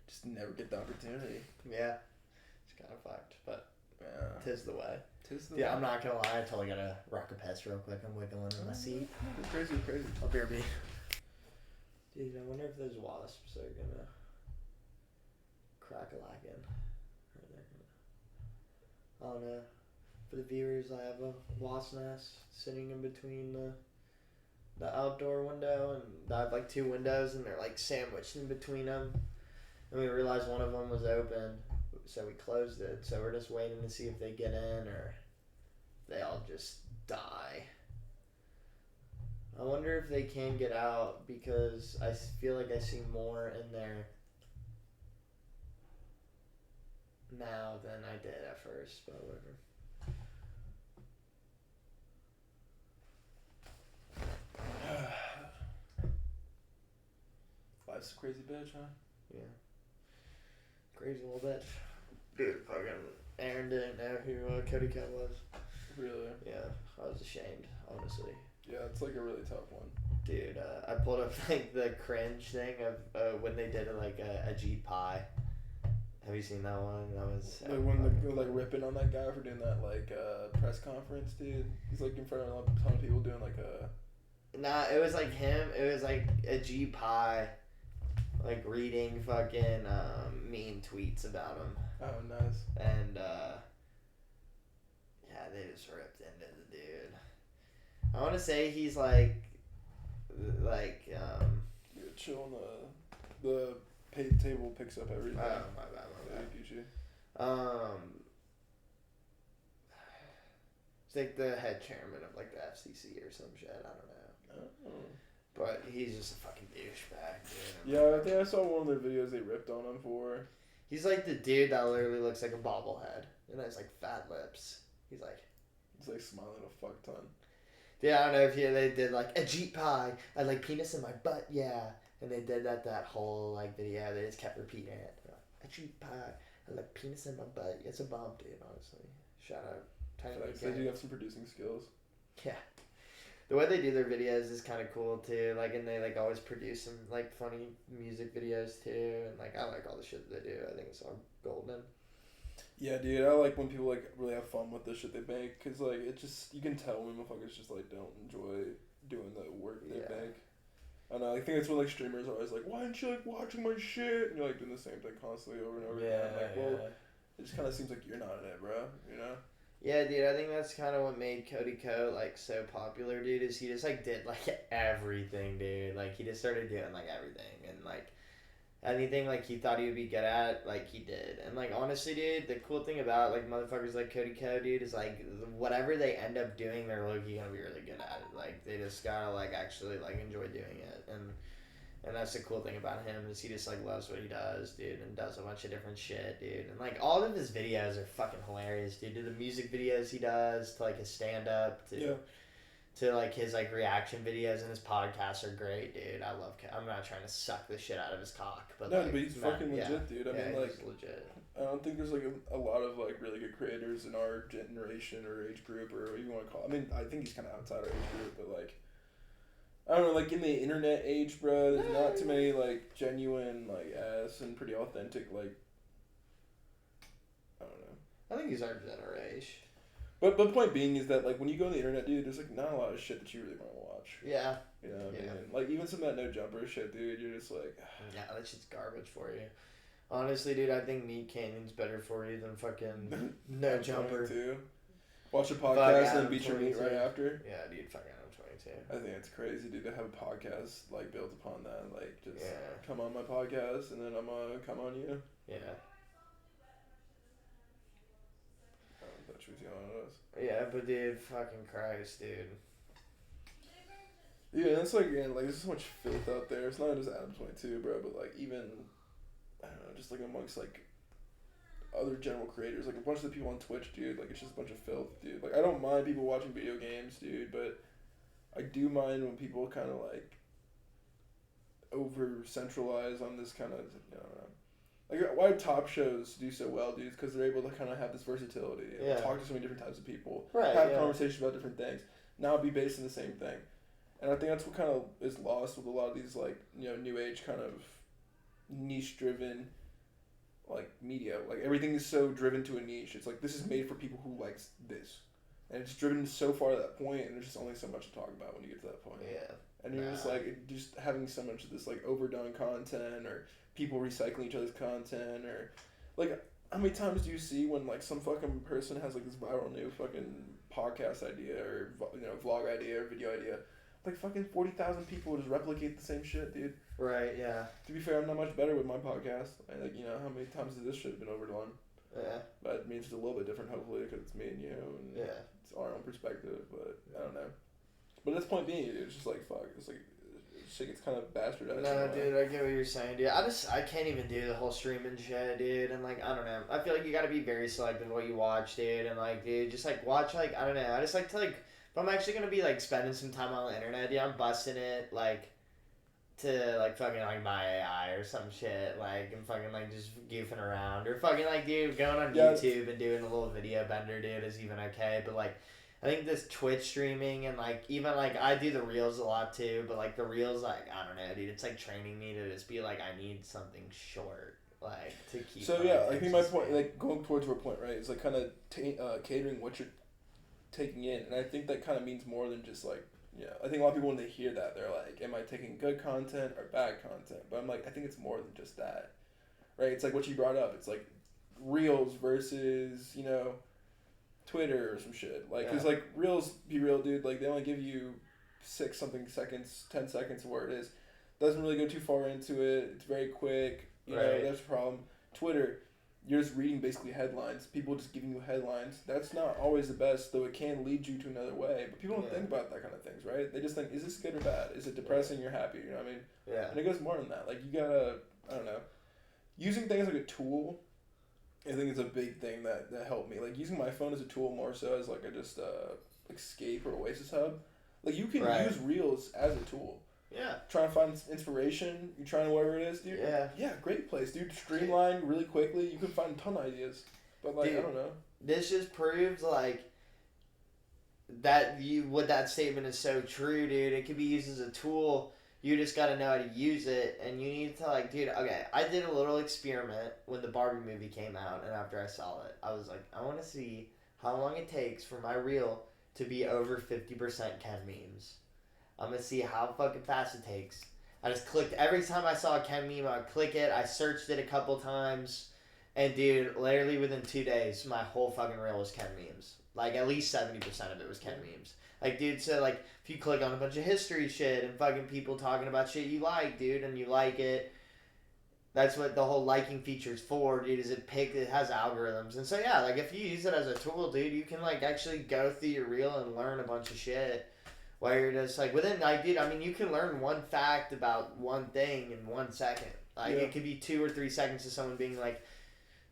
just never get the opportunity. Yeah. It's kind of fucked, but tis the way. Yeah, I'm not gonna lie, I totally gotta rock a piss real quick. I'm wiggling in my seat. It's crazy. I'll beer me. Dude, I wonder if those wasps are gonna crack a lack in. I don't know. For the viewers, I have a wasp nest sitting in between the outdoor window, and I have like two windows, and they're like sandwiched in between them. And we realized one of them was open, so we closed it. So we're just waiting to see if they get in or they all just die. I wonder if they can get out, because I feel like I see more in there now than I did at first, but whatever. Life's a crazy bitch, huh? Yeah. Crazy little bitch. Dude, fucking Aaron didn't know who Cody Cat was. Really? Yeah, I was ashamed, honestly. Yeah, it's like a really tough one. Dude, I pulled up like the cringe thing of when they did like a Jeep pie. Have you seen that one? That was like when they're like ripping on that guy for doing that like press conference, dude. He's like in front of a ton of people doing like a Nah, it was like him. It was like a G Pie, like reading fucking mean tweets about him, Oh, nice. and yeah, they just ripped into the dude. I want to say he's like Yeah, chill on the pay table picks up everything. oh my bad. Gucci. It's like the head chairman of like the FCC or some shit. I don't know. Oh. But he's just a fucking douchebag, dude. Yeah, I think I saw one of their videos they ripped on him for. He's like the dude that literally looks like a bobblehead and has like fat lips. He's like Smiling a fuck ton. Yeah, I don't know if they did like a Jeep pie. I like penis in my butt, yeah. And they did that whole like video. They just kept repeating it. A Jeep pie. I like penis in my butt. It's a bomb, dude. Honestly, shout out. They do have some producing skills. Yeah, the way they do their videos is kind of cool too. Like, and they like always produce some like funny music videos too. And like I like all the shit that they do. I think it's all golden. Yeah, dude, I like when people like really have fun with the shit they make, cause like it just you can tell when motherfuckers just like don't enjoy doing the work they make. I know. I think it's when like streamers are always like, "Why aren't you like watching my shit?" And you're like doing the same thing constantly over and over again. I'm like, well, it just kind of seems like you're not in it, bro. You know? Yeah, dude. I think that's kind of what made Cody Co like so popular, dude. Is he just like did like everything, dude. Like he just started doing like everything and like. Anything like he thought he would be good at, like he did. And like honestly, dude, the cool thing about like motherfuckers like Cody Co, dude, is like whatever they end up doing, they're low-key gonna be really good at it. Like they just gotta like actually like enjoy doing it. And that's the cool thing about him is he just like loves what he does, dude, and does a bunch of different shit, dude. And like all of his videos are fucking hilarious, dude. To the music videos he does, to like his stand up, to like his like reaction videos, and his podcasts are great, dude. I love. I'm not trying to suck the shit out of his cock, but no, like, but he's fucking legit, dude. I mean, like legit. I don't think there's like a lot of like really good creators in our generation or age group or what you want to call it. I mean, I think he's kind of outside our age group, but like I don't know, like in the internet age, bro. There's not too many like genuine like ass and pretty authentic like. I don't know. I think he's our generation. But point being is that like when you go on the internet, dude, there's like not a lot of shit that you really want to watch. Yeah. You know what I mean? Like even some of that no jumper shit, dude. You're just like. Yeah, that shit's garbage for you. Honestly, dude, I think Meat Canyon's better for you than fucking no jumper. Too. Watch a podcast and then beat your meat right after. Yeah, dude, fucking I'm 22. I think it's crazy, dude, to have a podcast like built upon that. Like just come on my podcast and then I'm gonna come on you. Yeah. That's what you on us. Yeah, but dude, fucking Christ, dude. Yeah, it's like there's so much filth out there. It's not just Adam 22, bro, but like even I don't know, just like amongst like other general creators, like a bunch of the people on Twitch, dude. Like it's just a bunch of filth, dude. Like I don't mind people watching video games, dude, but I do mind when people kind of like over centralize on this kind of I don't know. Like why top shows do so well, dude, because they're able to kind of have this versatility and talk to so many different types of people, have conversations about different things, not be based on the same thing. And I think that's what kind of is lost with a lot of these like new age kind of niche driven like media. Like everything is so driven to a niche. It's like this is made for people who likes this, and it's driven so far to that point, and there's just only so much to talk about when you get to that point. Yeah. And you're just like just having so much of this like overdone content or people recycling each other's content or like how many times do you see when like some fucking person has like this viral new fucking podcast idea or vlog idea or video idea, like fucking 40,000 people just replicate the same shit, dude. Right. Yeah. To be fair, I'm not much better with my podcast. Like how many times has this shit been overdone? Yeah. But it means it's a little bit different, hopefully, because it's me and you, and it's our own perspective. But I don't know. But that's point being, dude. It's just like fuck. It's like shit gets kind of bastardized. No, dude, I get what you're saying, dude. I can't even do the whole streaming shit, dude. And like I don't know. I feel like you gotta be very selective what you watch, dude. And like, dude, just like watch like I don't know. I just like to like if I'm actually gonna be like spending some time on the internet, dude, I'm busting it like to like fucking like my AI or some shit, like and fucking like just goofing around or fucking like dude going on YouTube and doing a little video bender, dude, is even okay. But like I think this Twitch streaming and like even like I do the reels a lot too, but like the reels like I don't know, dude, it's like training me to just be like I need something short like to keep. So yeah, I think my point, like going towards your point, right, is like kind of catering what you're taking in, and I think that kind of means more than just like Yeah, I think a lot of people when they hear that they're like, "Am I taking good content or bad content?" But I'm like, I think it's more than just that, right? It's like what you brought up. It's like Reels versus Twitter or some shit. Like, cause like Reels, be real, dude. Like they only give you 6 something seconds, 10 seconds of where it is. Doesn't really go too far into it. It's very quick. You know, that's a problem. Twitter, you're just reading basically headlines. People just giving you headlines. That's not always the best, though it can lead you to another way. But people don't think about that kind of things, right? They just think, is this good or bad? Is it depressing? You're happy. You know what I mean? Yeah. And it goes more than that. Like, you gotta, I don't know. Using things like a tool, I think is a big thing that helped me. Like, using my phone as a tool more so as, like, a just escape or oasis hub. Like, you can use Reels as a tool. Yeah. Trying to find inspiration. You're trying to whatever it is, dude. Yeah. Yeah, great place, dude. Streamline really quickly. You can find a ton of ideas. But, like, dude, I don't know. This just proves, like, that what that statement is so true, dude. It can be used as a tool. You just got to know how to use it. And you need to, like, dude, okay, I did a little experiment when the Barbie movie came out. And after I saw it, I was like, I want to see how long it takes for my reel to be over 50% Ken memes. I'm going to see how fucking fast it takes. I just clicked. Every time I saw a Ken meme, I would click it. I searched it a couple times. And, dude, literally within 2 days, my whole fucking reel was Ken memes. Like, at least 70% of it was Ken memes. Like, dude, so, like, if you click on a bunch of history shit and fucking people talking about shit you like, dude, and you like it, that's what the whole liking feature is for, dude, is it has algorithms. And so, yeah, like, if you use it as a tool, dude, you can, like, actually go through your reel and learn a bunch of shit. Where you're just like, within, like, dude, I mean, you can learn one fact about one thing in 1 second. Like, it could be 2 or 3 seconds of someone being like,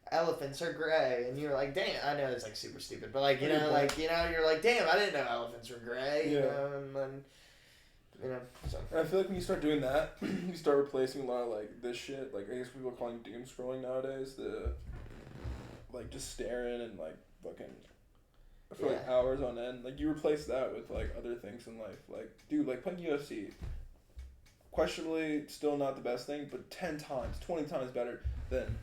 elephants are gray. And you're like, damn, I know it's, like, super stupid. But, like, you're like, damn, I didn't know elephants were gray. You know, and then, so. And I feel like when you start doing that, you start replacing a lot of, like, this shit. Like, I guess people are calling doom scrolling nowadays. Like, just staring and, like, fucking... for like hours on end. Like, you replace that with like other things in life. Like, dude, like playing UFC, questionably still not the best thing, but 10 times, 20 times better than.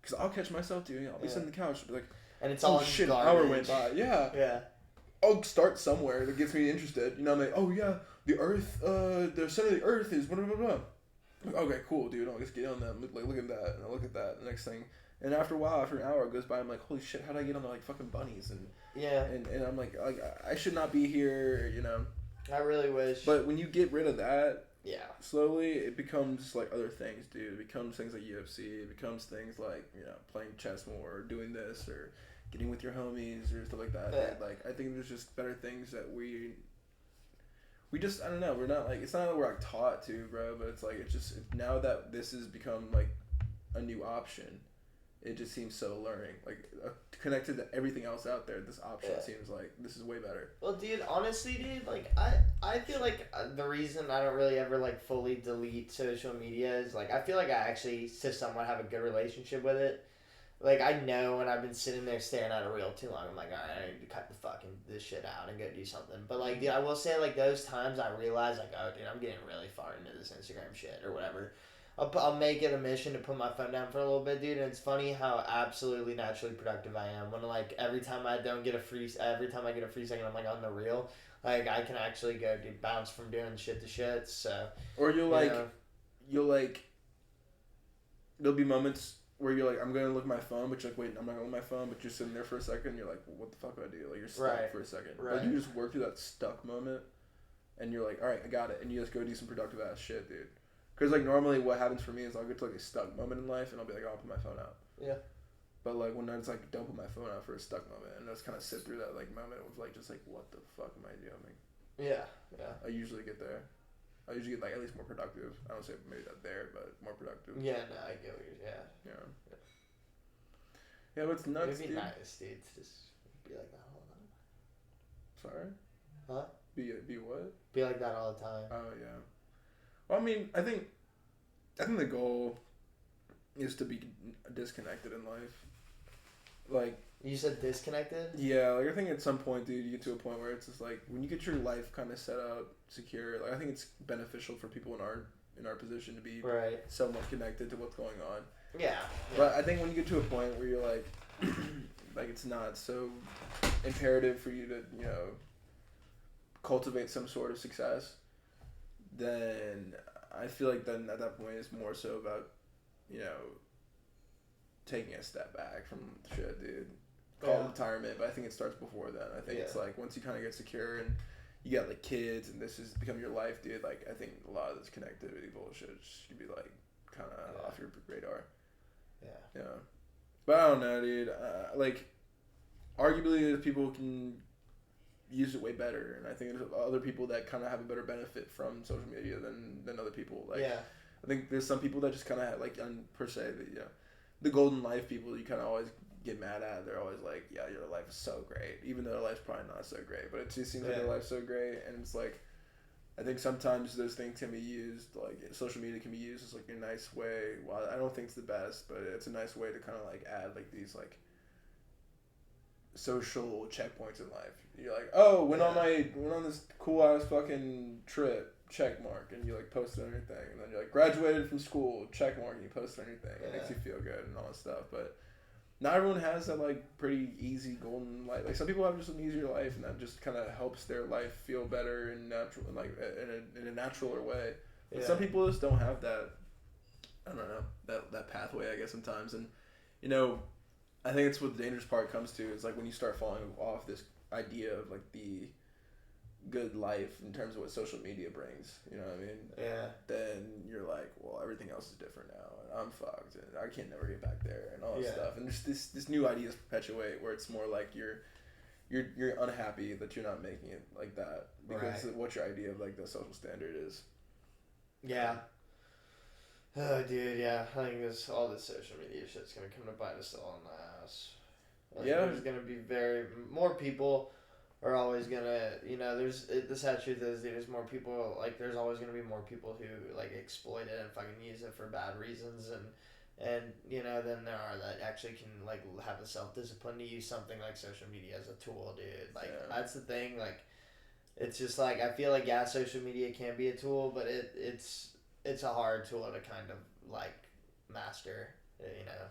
Because I'll catch myself, dude. I'll be sitting on the couch and be like, and it's all shit, garbage. an hour went by. Yeah. Yeah. I'll start somewhere that gets me interested. You know, I'm like, oh yeah, the Earth, the center of the Earth is blah blah blah. Like, okay, cool, dude. I'll just get on that. Like, look at that, and I look at that. The next thing. And after a while, after an hour goes by, I'm like, holy shit, how did I get on the, like, fucking bunnies? And and I'm like, I should not be here, you know. I really wish. But when you get rid of that, slowly, it becomes, like, other things, dude. It becomes things like UFC. It becomes things like, you know, playing chess more, or doing this, or getting with your homies, or stuff like that. Dude. Like, I think there's just better things that we just, I don't know, we're not, like, it's not that we're, like, taught to, bro, but it's, like, it's just, now that this has become, like, a new option, it just seems so alluring. Like, connected to everything else out there, this option seems like this is way better. Well, dude, honestly, dude, like, I feel like the reason I don't really ever, like, fully delete social media is, like, I feel like I actually, to somewhat, have a good relationship with it. Like, I know when I've been sitting there staring at a reel too long, I'm like, alright, I need to cut this shit out and go do something. But, like, dude, I will say, like, those times I realize, like, oh, dude, I'm getting really far into this Instagram shit or whatever. I'll make it a mission to put my phone down for a little bit, dude. And it's funny how absolutely naturally productive I am. When, like, every time I get a free second, I'm, like, on the reel. Like, I can actually go, dude, bounce from doing shit to shit. So. Or there'll be moments where you're like, I'm gonna look at my phone, but you're like, wait, I'm not gonna look at my phone. But you're sitting there for a second, and you're like, well, what the fuck do I do? Like, you're stuck for a second. Right. Like, you just work through that stuck moment, and you're like, all right, I got it, and you just go do some productive ass shit, dude. Because, like, normally what happens for me is I'll get to, like, a stuck moment in life, and I'll be like, I'll put my phone out. Yeah. But, like, when I just, like, don't put my phone out for a stuck moment, and I just kind of sit through that, like, moment of, like, just, like, what the fuck am I doing? Yeah, yeah. I usually get there. I usually get, like, at least more productive. I don't say maybe not there, but more productive. Yeah, no, I get what you're, Yeah, but it's nuts, It'd be dude. nice, dude, to just be like that all the time. Sorry? Huh? Be what? Be like that all the time. Oh, yeah. Well, I mean, I think the goal is to be disconnected in life. Like, you said disconnected? Yeah, like, I think at some point, dude, you get to a point where it's just like, when you get your life kind of set up, secure, like, I think it's beneficial for people in our position to be somewhat connected to what's going on. Yeah. But I think when you get to a point where you're like, like, it's not so imperative for you to, you know, cultivate some sort of success, then I feel like then at that point it's more so about, you know, taking a step back from shit, dude. Call it retirement, but I think it starts before then. I think it's like once you kind of get secure and you got like kids and this has become your life, dude. Like I think a lot of this connectivity bullshit should be like kind of off your radar. Yeah. But I don't know, dude. Like, arguably, people can use it way better, and I think there's other people that kind of have a better benefit from social media than other people. Like, I think there's some people that just kind of like, per se, the golden life people you kind of always get mad at. They're always like, yeah, your life is so great, even though their life's probably not so great. But it just seems like their life's so great, and it's like, I think sometimes those things can be used, like social media can be used as like a nice way. Well, I don't think it's the best, but it's a nice way to kind of like add like these like social checkpoints in life. You're like, oh, went on this cool ass fucking trip, check mark, and you like post it on your thing, and then you're like graduated from school, check mark, and you post it on your thing. It makes you feel good and all that stuff, but not everyone has that like pretty easy golden life. Like some people have just an easier life, and that just kind of helps their life feel better and natural, like in a naturaler way. But some people just don't have that. I don't know that pathway, I guess sometimes, and you know, I think it's what the dangerous part comes to is like when you start falling off this idea of like the good life in terms of what social media brings, you know what I mean? Yeah. Then you're like, well, everything else is different now, and I'm fucked, and I can't never get back there, and all this stuff. And there's this new ideas perpetuate where it's more like you're unhappy that you're not making it like that because of what your idea of like the social standard is. Yeah. Oh, dude, yeah. I think all this social media shit's gonna come to bite us all in the ass. There's gonna be more people are always gonna, you know, the sad truth is there's more people, like, there's always gonna be more people who, like, exploit it and fucking use it for bad reasons, and you know, then there are that actually can, like, have the self-discipline to use something like social media as a tool, dude. Like, that's the thing, like, it's just, like, I feel like, social media can be a tool, but it's a hard tool to kind of, like, master, you know.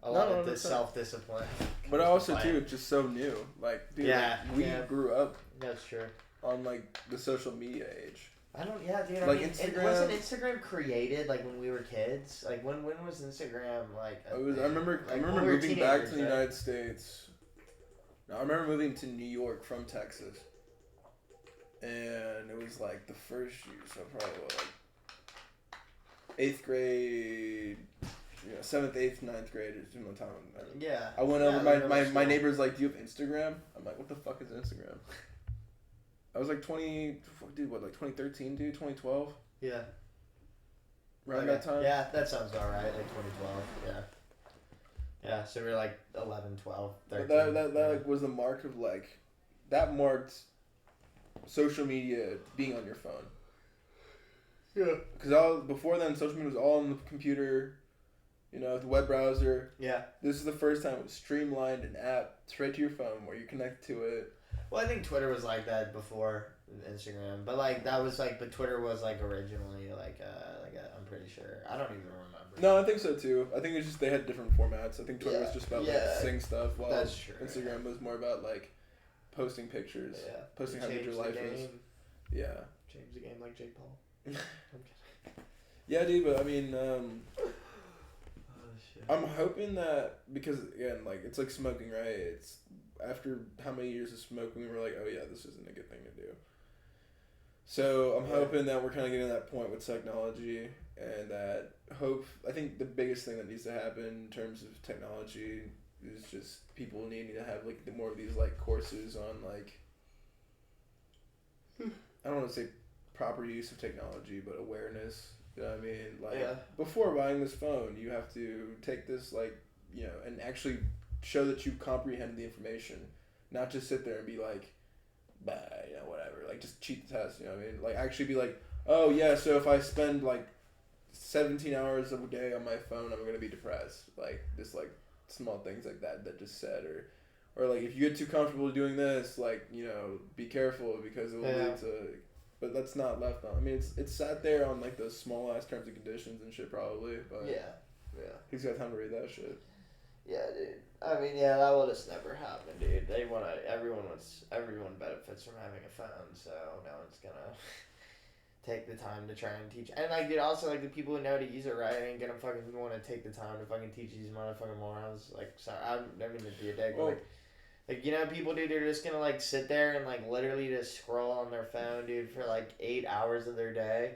A lot of this self-discipline. But also, too, it's just so new. Like, dude, we grew up. That's true. On, like, the social media age. Dude. Like, I mean, Instagram. Wasn't Instagram created, like, when we were kids? Like, when was Instagram, like... I remember moving back to the United States. No, I remember moving to New York from Texas. And it was, like, the first year, so probably, like, 8th grade... 7th, 8th, 9th grade is my time. I went over, my neighbor's like, do you have Instagram? I'm like, what the fuck is Instagram? I was like 2013, dude? 2012? Yeah. Around that time? Yeah, that sounds about right, like 2012, yeah. Yeah, so we were like 11, 12, 13. But that like, was the mark of, like, that marked social media being on your phone. Yeah. Because before then, social media was all on the computer. You know, the web browser. Yeah. This is the first time it was streamlined an app straight to your phone where you connect to it. Well, I think Twitter was like that before Instagram, but like that was like, but Twitter was like originally I'm pretty sure. I don't even remember. No, I think so too. I think it's just they had different formats. I think Twitter was just about like saying stuff, while Instagram was more about like posting pictures, posting how good your life is. Yeah. Change the game like Jake Paul. I'm kidding. Yeah, dude, but I mean, I'm hoping that, because again, like, it's like smoking, right? It's after how many years of smoking, we're like, oh yeah, this isn't a good thing to do. So I'm hoping that we're kind of getting to that point with technology, and that I think the biggest thing that needs to happen in terms of technology is just people needing to have like more of these like courses on like, I don't want to say proper use of technology, but awareness. You know what I mean? Like, before buying this phone, you have to take this, like, you know, and actually show that you comprehend the information. Not just sit there and be like, bah, you know, whatever. Like, just cheat the test, you know what I mean? Like, actually be like, oh, yeah, so if I spend, like, 17 hours a day on my phone, I'm going to be depressed. Like, just, like, small things like that just said. Or, like, if you get too comfortable doing this, like, you know, be careful because it will lead to... But that's not left on. I mean, it's sat there on, like, those small-ass terms and conditions and shit, probably. But he's got time to read that shit. Yeah, dude. I mean, yeah, that will just never happen, dude. Everyone benefits from having a phone, so no one's gonna take the time to try and teach. And like, dude, also like the people who know how to use it right ain't gonna fucking want to take the time to fucking teach these motherfucking morons. Like, sorry, I don't mean to be a dick, but like you know, people, dude, they're just gonna like sit there and like literally just scroll on their phone, dude, for like 8 hours of their day.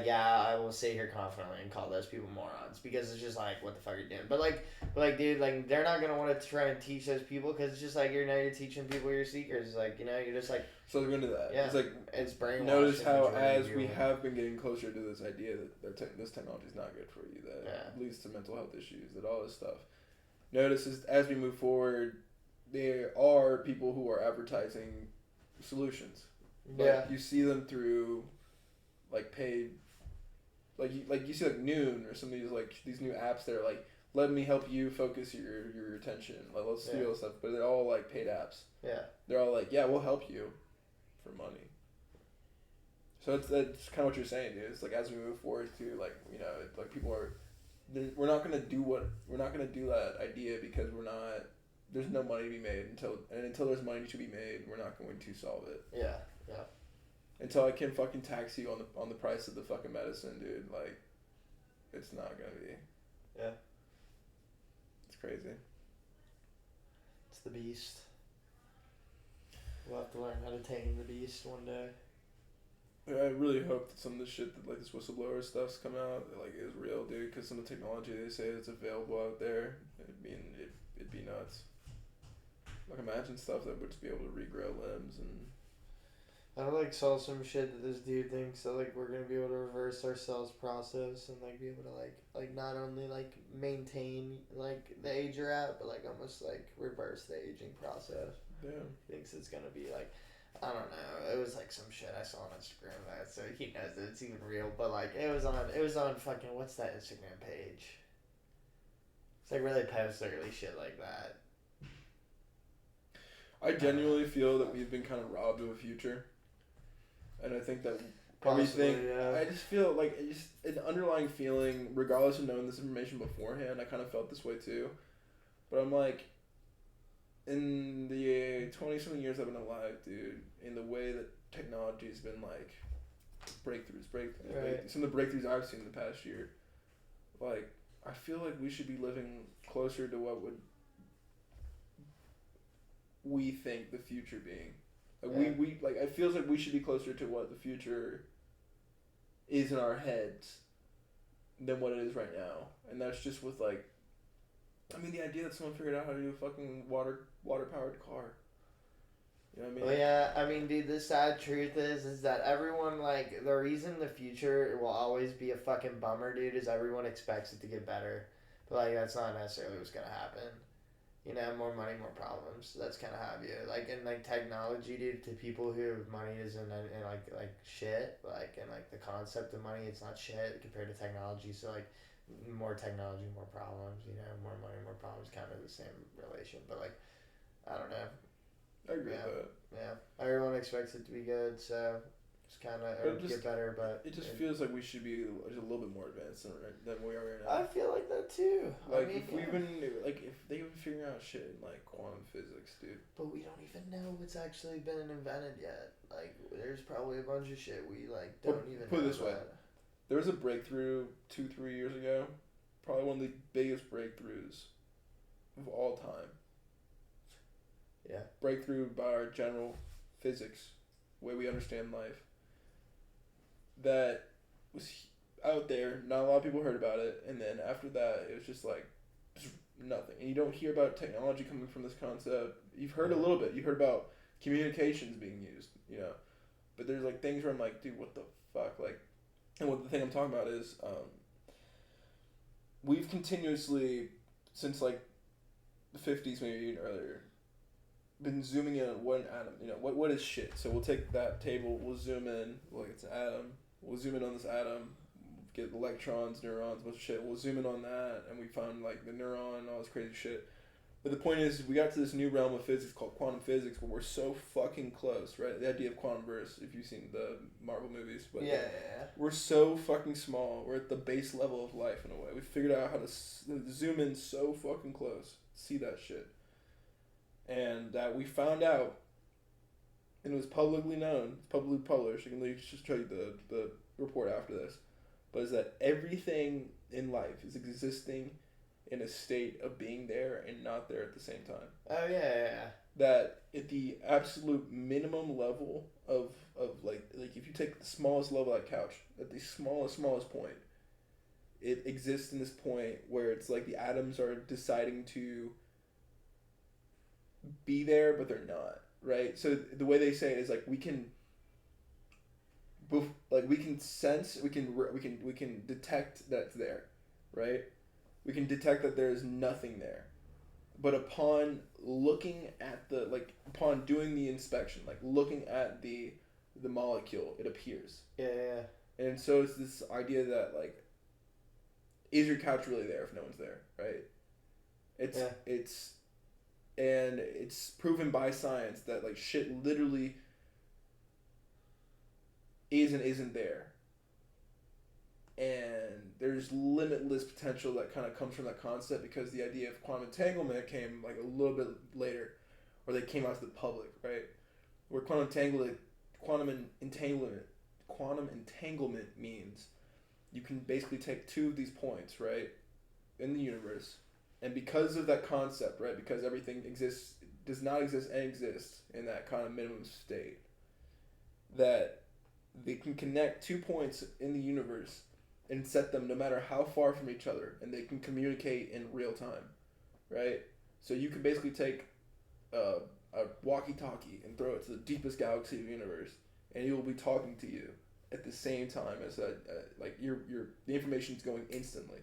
Yeah, I will sit here confidently and call those people morons because it's just like, what the fuck are you doing? But dude, like, they're not gonna want to try and teach those people because it's just like you're teaching people your secrets. Like, you know, you're just like. So they're into that. Yeah, it's like it's brainwashing. Notice how as we have been getting closer to this idea that this technology is not good for you, that leads to mental health issues, that all this stuff. Notice as we move forward, there are people who are advertising solutions. Like, you see them through. Like paid, like you see like Noon or some of these new apps that are like, let me help you focus your attention. Like, let's do all this stuff, but they're all like paid apps. Yeah. They're all like, yeah, we'll help you, for money. So that's kind of what you're saying, dude. It's like as we move forward to like, you know, like people are, we're not gonna do that idea because there's no money to be made until there's money to be made, we're not going to solve it. Yeah. Yeah. Until I can fucking tax you on the price of the fucking medicine, dude. Like, it's not gonna be. Yeah. It's crazy. It's the beast. We'll have to learn how to tame the beast one day. Yeah, I really hope that some of the shit that like this whistleblower stuff's coming out like is real, dude. Because some of the technology they say is available out there, it'd be nuts. Like, imagine stuff that would just be able to regrow limbs and. I like saw some shit that this dude thinks that like we're gonna be able to reverse our cells process and like be able to like not only like maintain like the age you're at, but like almost like reverse the aging process. Yeah. He thinks it's gonna be like, I don't know. It was like some shit I saw on Instagram that, so he knows that it's even real. But like it was on fucking, what's that Instagram page? It's like where they post early shit like that. I genuinely feel that we've been kind of robbed of a future. And I think that Possibly, everything, yeah. I just feel like it's an underlying feeling, regardless of knowing this information beforehand, I kind of felt this way too. But I'm like, in the 20-something years I've been alive, dude, in the way that technology has been like, breakthroughs. Right. Some of the breakthroughs I've seen in the past year, like, I feel like we should be living closer to what would we think the future being. Like we like, it feels like we should be closer to what the future is in our heads than what it is right now. And that's just with like, I mean, the idea that someone figured out how to do a fucking water powered car. You know what I mean? Well, yeah, I mean, dude, the sad truth is that everyone, like, the reason the future will always be a fucking bummer, dude, is everyone expects it to get better. But, like, that's not necessarily what's gonna happen. You know, more money, more problems. That's kind of how I view it. Like, in, like, technology, dude, to people who money isn't, in like, shit, like, and, like, the concept of money, it's not shit compared to technology. So, like, more technology, more problems, you know, more money, more problems, kind of the same relation. But, like, I don't know. I agree with that. Yeah. Everyone expects it to be good, so it's kind of get better, but it just feels like we should be just a little bit more advanced than we are right now. I feel like that too. Like, if they even figuring out shit in like quantum physics, dude. But we don't even know what's actually been invented yet. Like, there's probably a bunch of shit we like don't even. Put know it this way, about. there was a breakthrough 2-3 years ago, probably one of the biggest breakthroughs of all time. Yeah. Breakthrough by our general physics, the way we understand life. That was out there. Not a lot of people heard about it, and then after that, it was just like nothing. And you don't hear about technology coming from this concept. You've heard a little bit. You heard about communications being used, you know, but there's like things where I'm like, dude, what the fuck, like, and what the thing I'm talking about is, we've continuously since like the 50s, maybe even earlier, been zooming in on one atom. You know, what is shit? So we'll take that table, we'll zoom in, like it's an atom. We'll zoom in on this atom, get electrons, neurons, a bunch of shit. We'll zoom in on that, and we found like the neuron and all this crazy shit. But the point is, we got to this new realm of physics called quantum physics, where we're so fucking close, right? The idea of quantum verse, if you've seen the Marvel movies, but Yeah. we're so fucking small. We're at the base level of life in a way. We figured out how to zoom in so fucking close, see that shit, and that we found out, and it was publicly known, it's publicly published. I can just show you the report after this, but is that everything in life is existing in a state of being there and not there at the same time. Oh yeah. That at the absolute minimum level of like if you take the smallest level of that couch, at the smallest point, it exists in this point where it's like the atoms are deciding to be there but they're not, right? So the way they say it is like we can sense, we can detect that it's there, right? We can detect that there is nothing there. But upon looking at upon doing the inspection, like looking at the molecule, it appears. Yeah. And so it's this idea that like, is your couch really there if no one's there, right? It's proven by science that like shit literally is and isn't there. And there's limitless potential that kind of comes from that concept, because the idea of quantum entanglement came like a little bit later, or they came out to the public, right? Where quantum entanglement means you can basically take two of these points, right, in the universe, and because of that concept, right, because everything does not exist and exists in that kind of minimum state, that they can connect 2 points in the universe and set them no matter how far from each other, and they can communicate in real time, right? So you can basically take a walkie-talkie and throw it to the deepest galaxy of the universe, and it will be talking to you at the same time as the information is going instantly.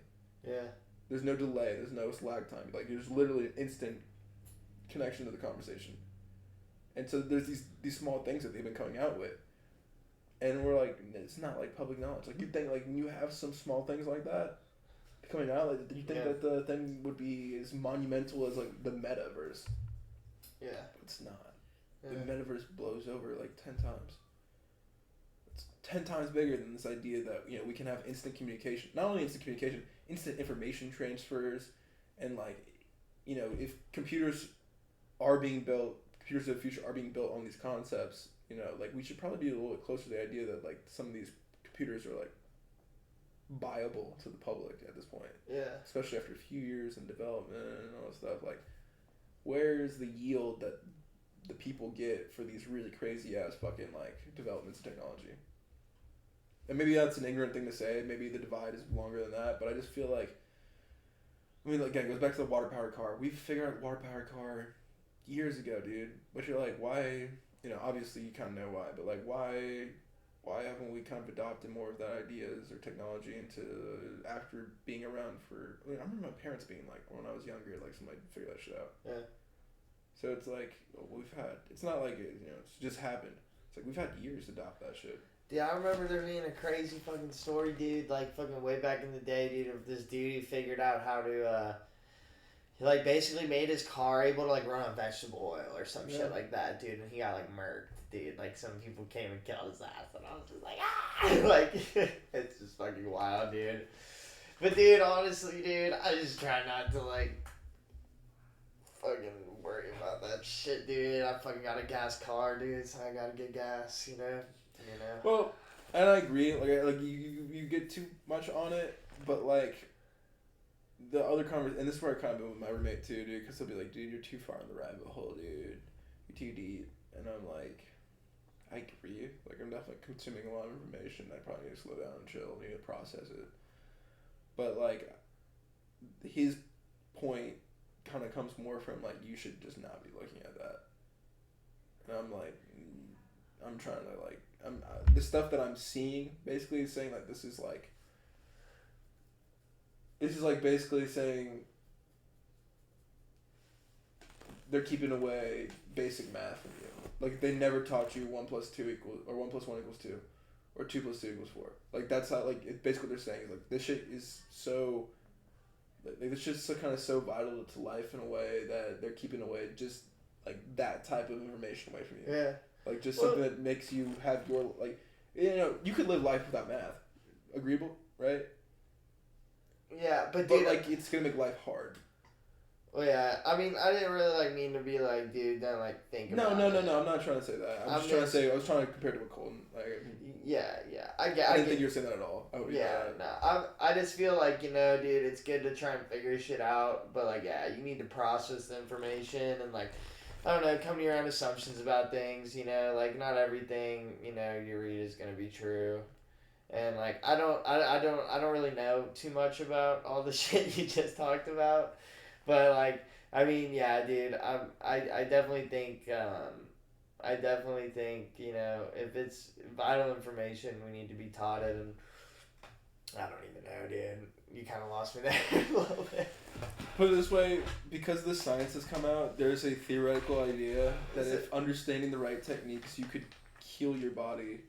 Yeah. There's no delay. There's no lag time. Like there's literally an instant connection to the conversation, and so there's these small things that they've been coming out with. And we're like, it's not like public knowledge. Like you'd think, like when you have some small things like that coming out, like you think that the thing would be as monumental as like the metaverse. Yeah. But it's not. Yeah. The metaverse blows over like 10 times. It's 10 times bigger than this idea that we can have instant communication. Not only instant communication, instant information transfers, and like, if computers of the future are being built on these concepts. Like we should probably be a little bit closer to the idea that like some of these computers are like viable to the public at this point. Yeah. Especially after a few years in development and all that stuff. Like, where's the yield that the people get for these really crazy ass fucking like developments in technology? And maybe that's an ignorant thing to say. Maybe the divide is longer than that. But I just feel like, again, it goes back to the water powered car. We figured out water powered car years ago, dude. But you're like, why? Obviously you kind of know why, but like why haven't we kind of adopted more of that ideas or technology into after being around for? I remember my parents being like, when I was younger, like somebody figure that shit out. Yeah. So it's like it's not like it's just happened. It's like we've had years to adopt that shit. Yeah, I remember there being a crazy fucking story, dude, like fucking way back in the day, dude, of this dude who figured out how to he like basically made his car able to like run on vegetable oil or some shit like that, dude, and he got like murked, dude. Like some people came and killed his ass, and I was just like, ah, like it's just fucking wild, dude. But dude, honestly, dude, I just try not to like fucking worry about that shit, dude. I fucking got a gas car, dude, so I gotta get gas, Well, and I agree. Like you get too much on it, but like. The other and this is where I kind of been with my roommate too, dude, because he'll be like, dude, you're too far in the rabbit hole, dude. You're too deep. And I'm like, I agree. Like, I'm definitely consuming a lot of information. I probably need to slow down and chill, need to process it. But, like, his point kind of comes more from, like, you should just not be looking at that. And I'm like, I'm trying to, like, the stuff that I'm seeing basically is saying, like, this is like basically saying they're keeping away basic math from you. Like, they never taught you 1 + 2 = or 1 + 1 = 2, or 2 + 2 = 4. Like, that's how, like, basically what they're saying is, like, this shit is so Like it's just kind of so vital to life in a way that they're keeping away just like that type of information away from you. Yeah. Like just something that makes you have your like, you know, you could live life without math. Agreeable, right? Yeah, but like it's gonna make life hard. Well, yeah. I mean, I didn't really like mean to be like, dude, then like think No, about no, it. no, no. I'm not trying to say that. I'm just trying to say I was trying to compare to what Colton. Like, yeah. I didn't think you were saying that at all. I just feel like, you know, dude, it's good to try and figure shit out, but like, yeah, you need to process the information and like, I don't know, come to your own assumptions about things. You know, like not everything, you know, you read is gonna be true. And like I don't really know too much about all the shit you just talked about, but like I mean yeah, dude, I definitely think you know if it's vital information we need to be taught it, and I don't even know, dude. You kind of lost me there a little bit. Put it this way, because the science has come out, there's a theoretical idea that if understanding the right techniques, you could heal your body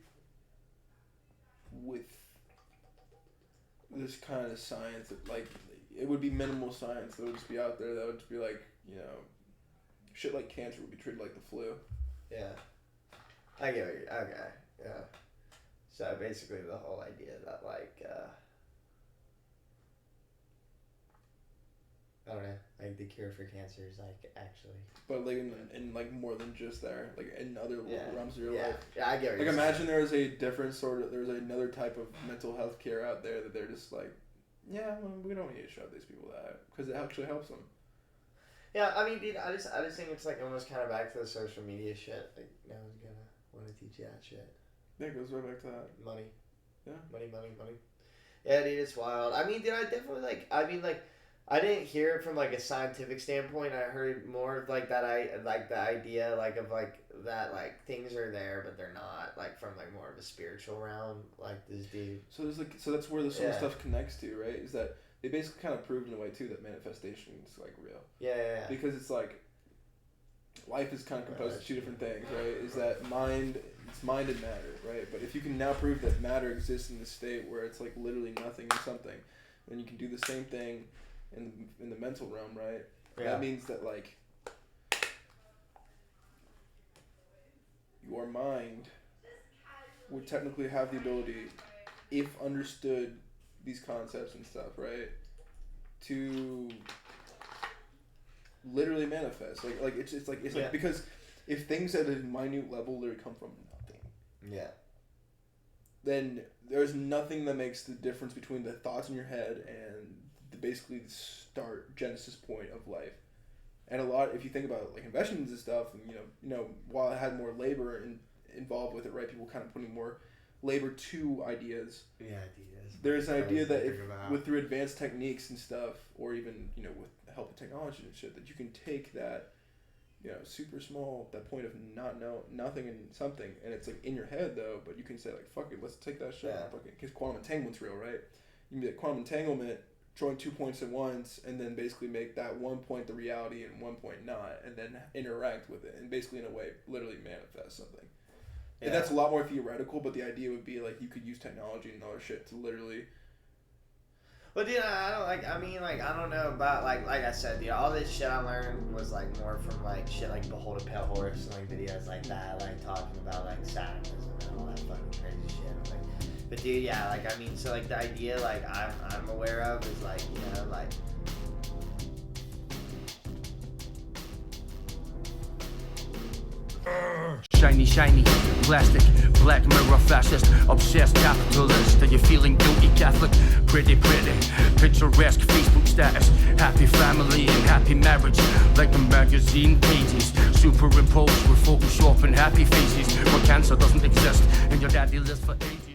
with this kind of science. Like it would be minimal science that would just be out there that would just be like, you know, shit like cancer would be treated like the flu. Yeah, I get what you're, okay, yeah. So basically the whole idea that like I don't know, like the cure for cancer is like actually, but like in like more than just there, like in other realms of your life. Yeah, I get what like you're imagine saying. There's a different sort of, there's another type of mental health care out there that they're just like, yeah, well, we don't need to shove these people that because it actually helps them. Yeah, I mean, dude, I just think it's like almost kind of back to the social media shit. Like no one's gonna want to teach you that shit. Yeah, it goes right back to that. Money. Yeah. Money. Yeah, dude, it's wild. I mean, dude, I definitely like. I mean, like. I didn't hear it from like a scientific standpoint. I heard more of like that. I like the idea like of like that like things are there but they're not, like from like more of a spiritual realm, like this dude. So there's like, so that's where this stuff connects to, right? Is that they basically kind of proved in a way too that manifestation is like real. Yeah. Because it's like life is kind of composed of two different things, right? Is that it's mind and matter, right? But if you can now prove that matter exists in the state where it's like literally nothing and something, then you can do the same thing in the mental realm, right? Yeah. That means that like your mind would technically have the ability, if understood these concepts and stuff, right, to literally manifest. Like it's like because if things at a minute level literally come from nothing. Yeah. Then there's nothing that makes the difference between the thoughts in your head and basically the start genesis point of life. And a lot, if you think about like inventions and stuff, and you know, while it had more labor involved with it, right? People kind of putting more labor to ideas. Yeah, ideas. There's an idea that if with through advanced techniques and stuff, or even with the help of technology and shit, that you can take that super small, that point of nothing and something, and it's like in your head though, but you can say like fuck it, let's take that shit. Yeah. Because quantum entanglement's real, right? You can be like quantum entanglement. Join 2 points at once and then basically make that 1 point the reality and 1 point not, and then interact with it and basically in a way literally manifest something. Yeah. And that's a lot more theoretical, but the idea would be like you could use technology and other shit to literally. Well, dude, I don't know about like I said, dude, all this shit I learned was like more from like shit like Behold a Pale Horse and like videos like that, like talking about like Satanism and all that fucking crazy shit. Like, but dude, yeah, like I mean, so like the idea like I'm aware of is like like. Shiny, plastic, black mirror fascist, obsessed capitalist. Are you feeling guilty Catholic? Pretty, picturesque Facebook status. Happy family and happy marriage, like the magazine pages. Superimposed with Photoshop and happy faces. But cancer doesn't exist, and your daddy lives for ages.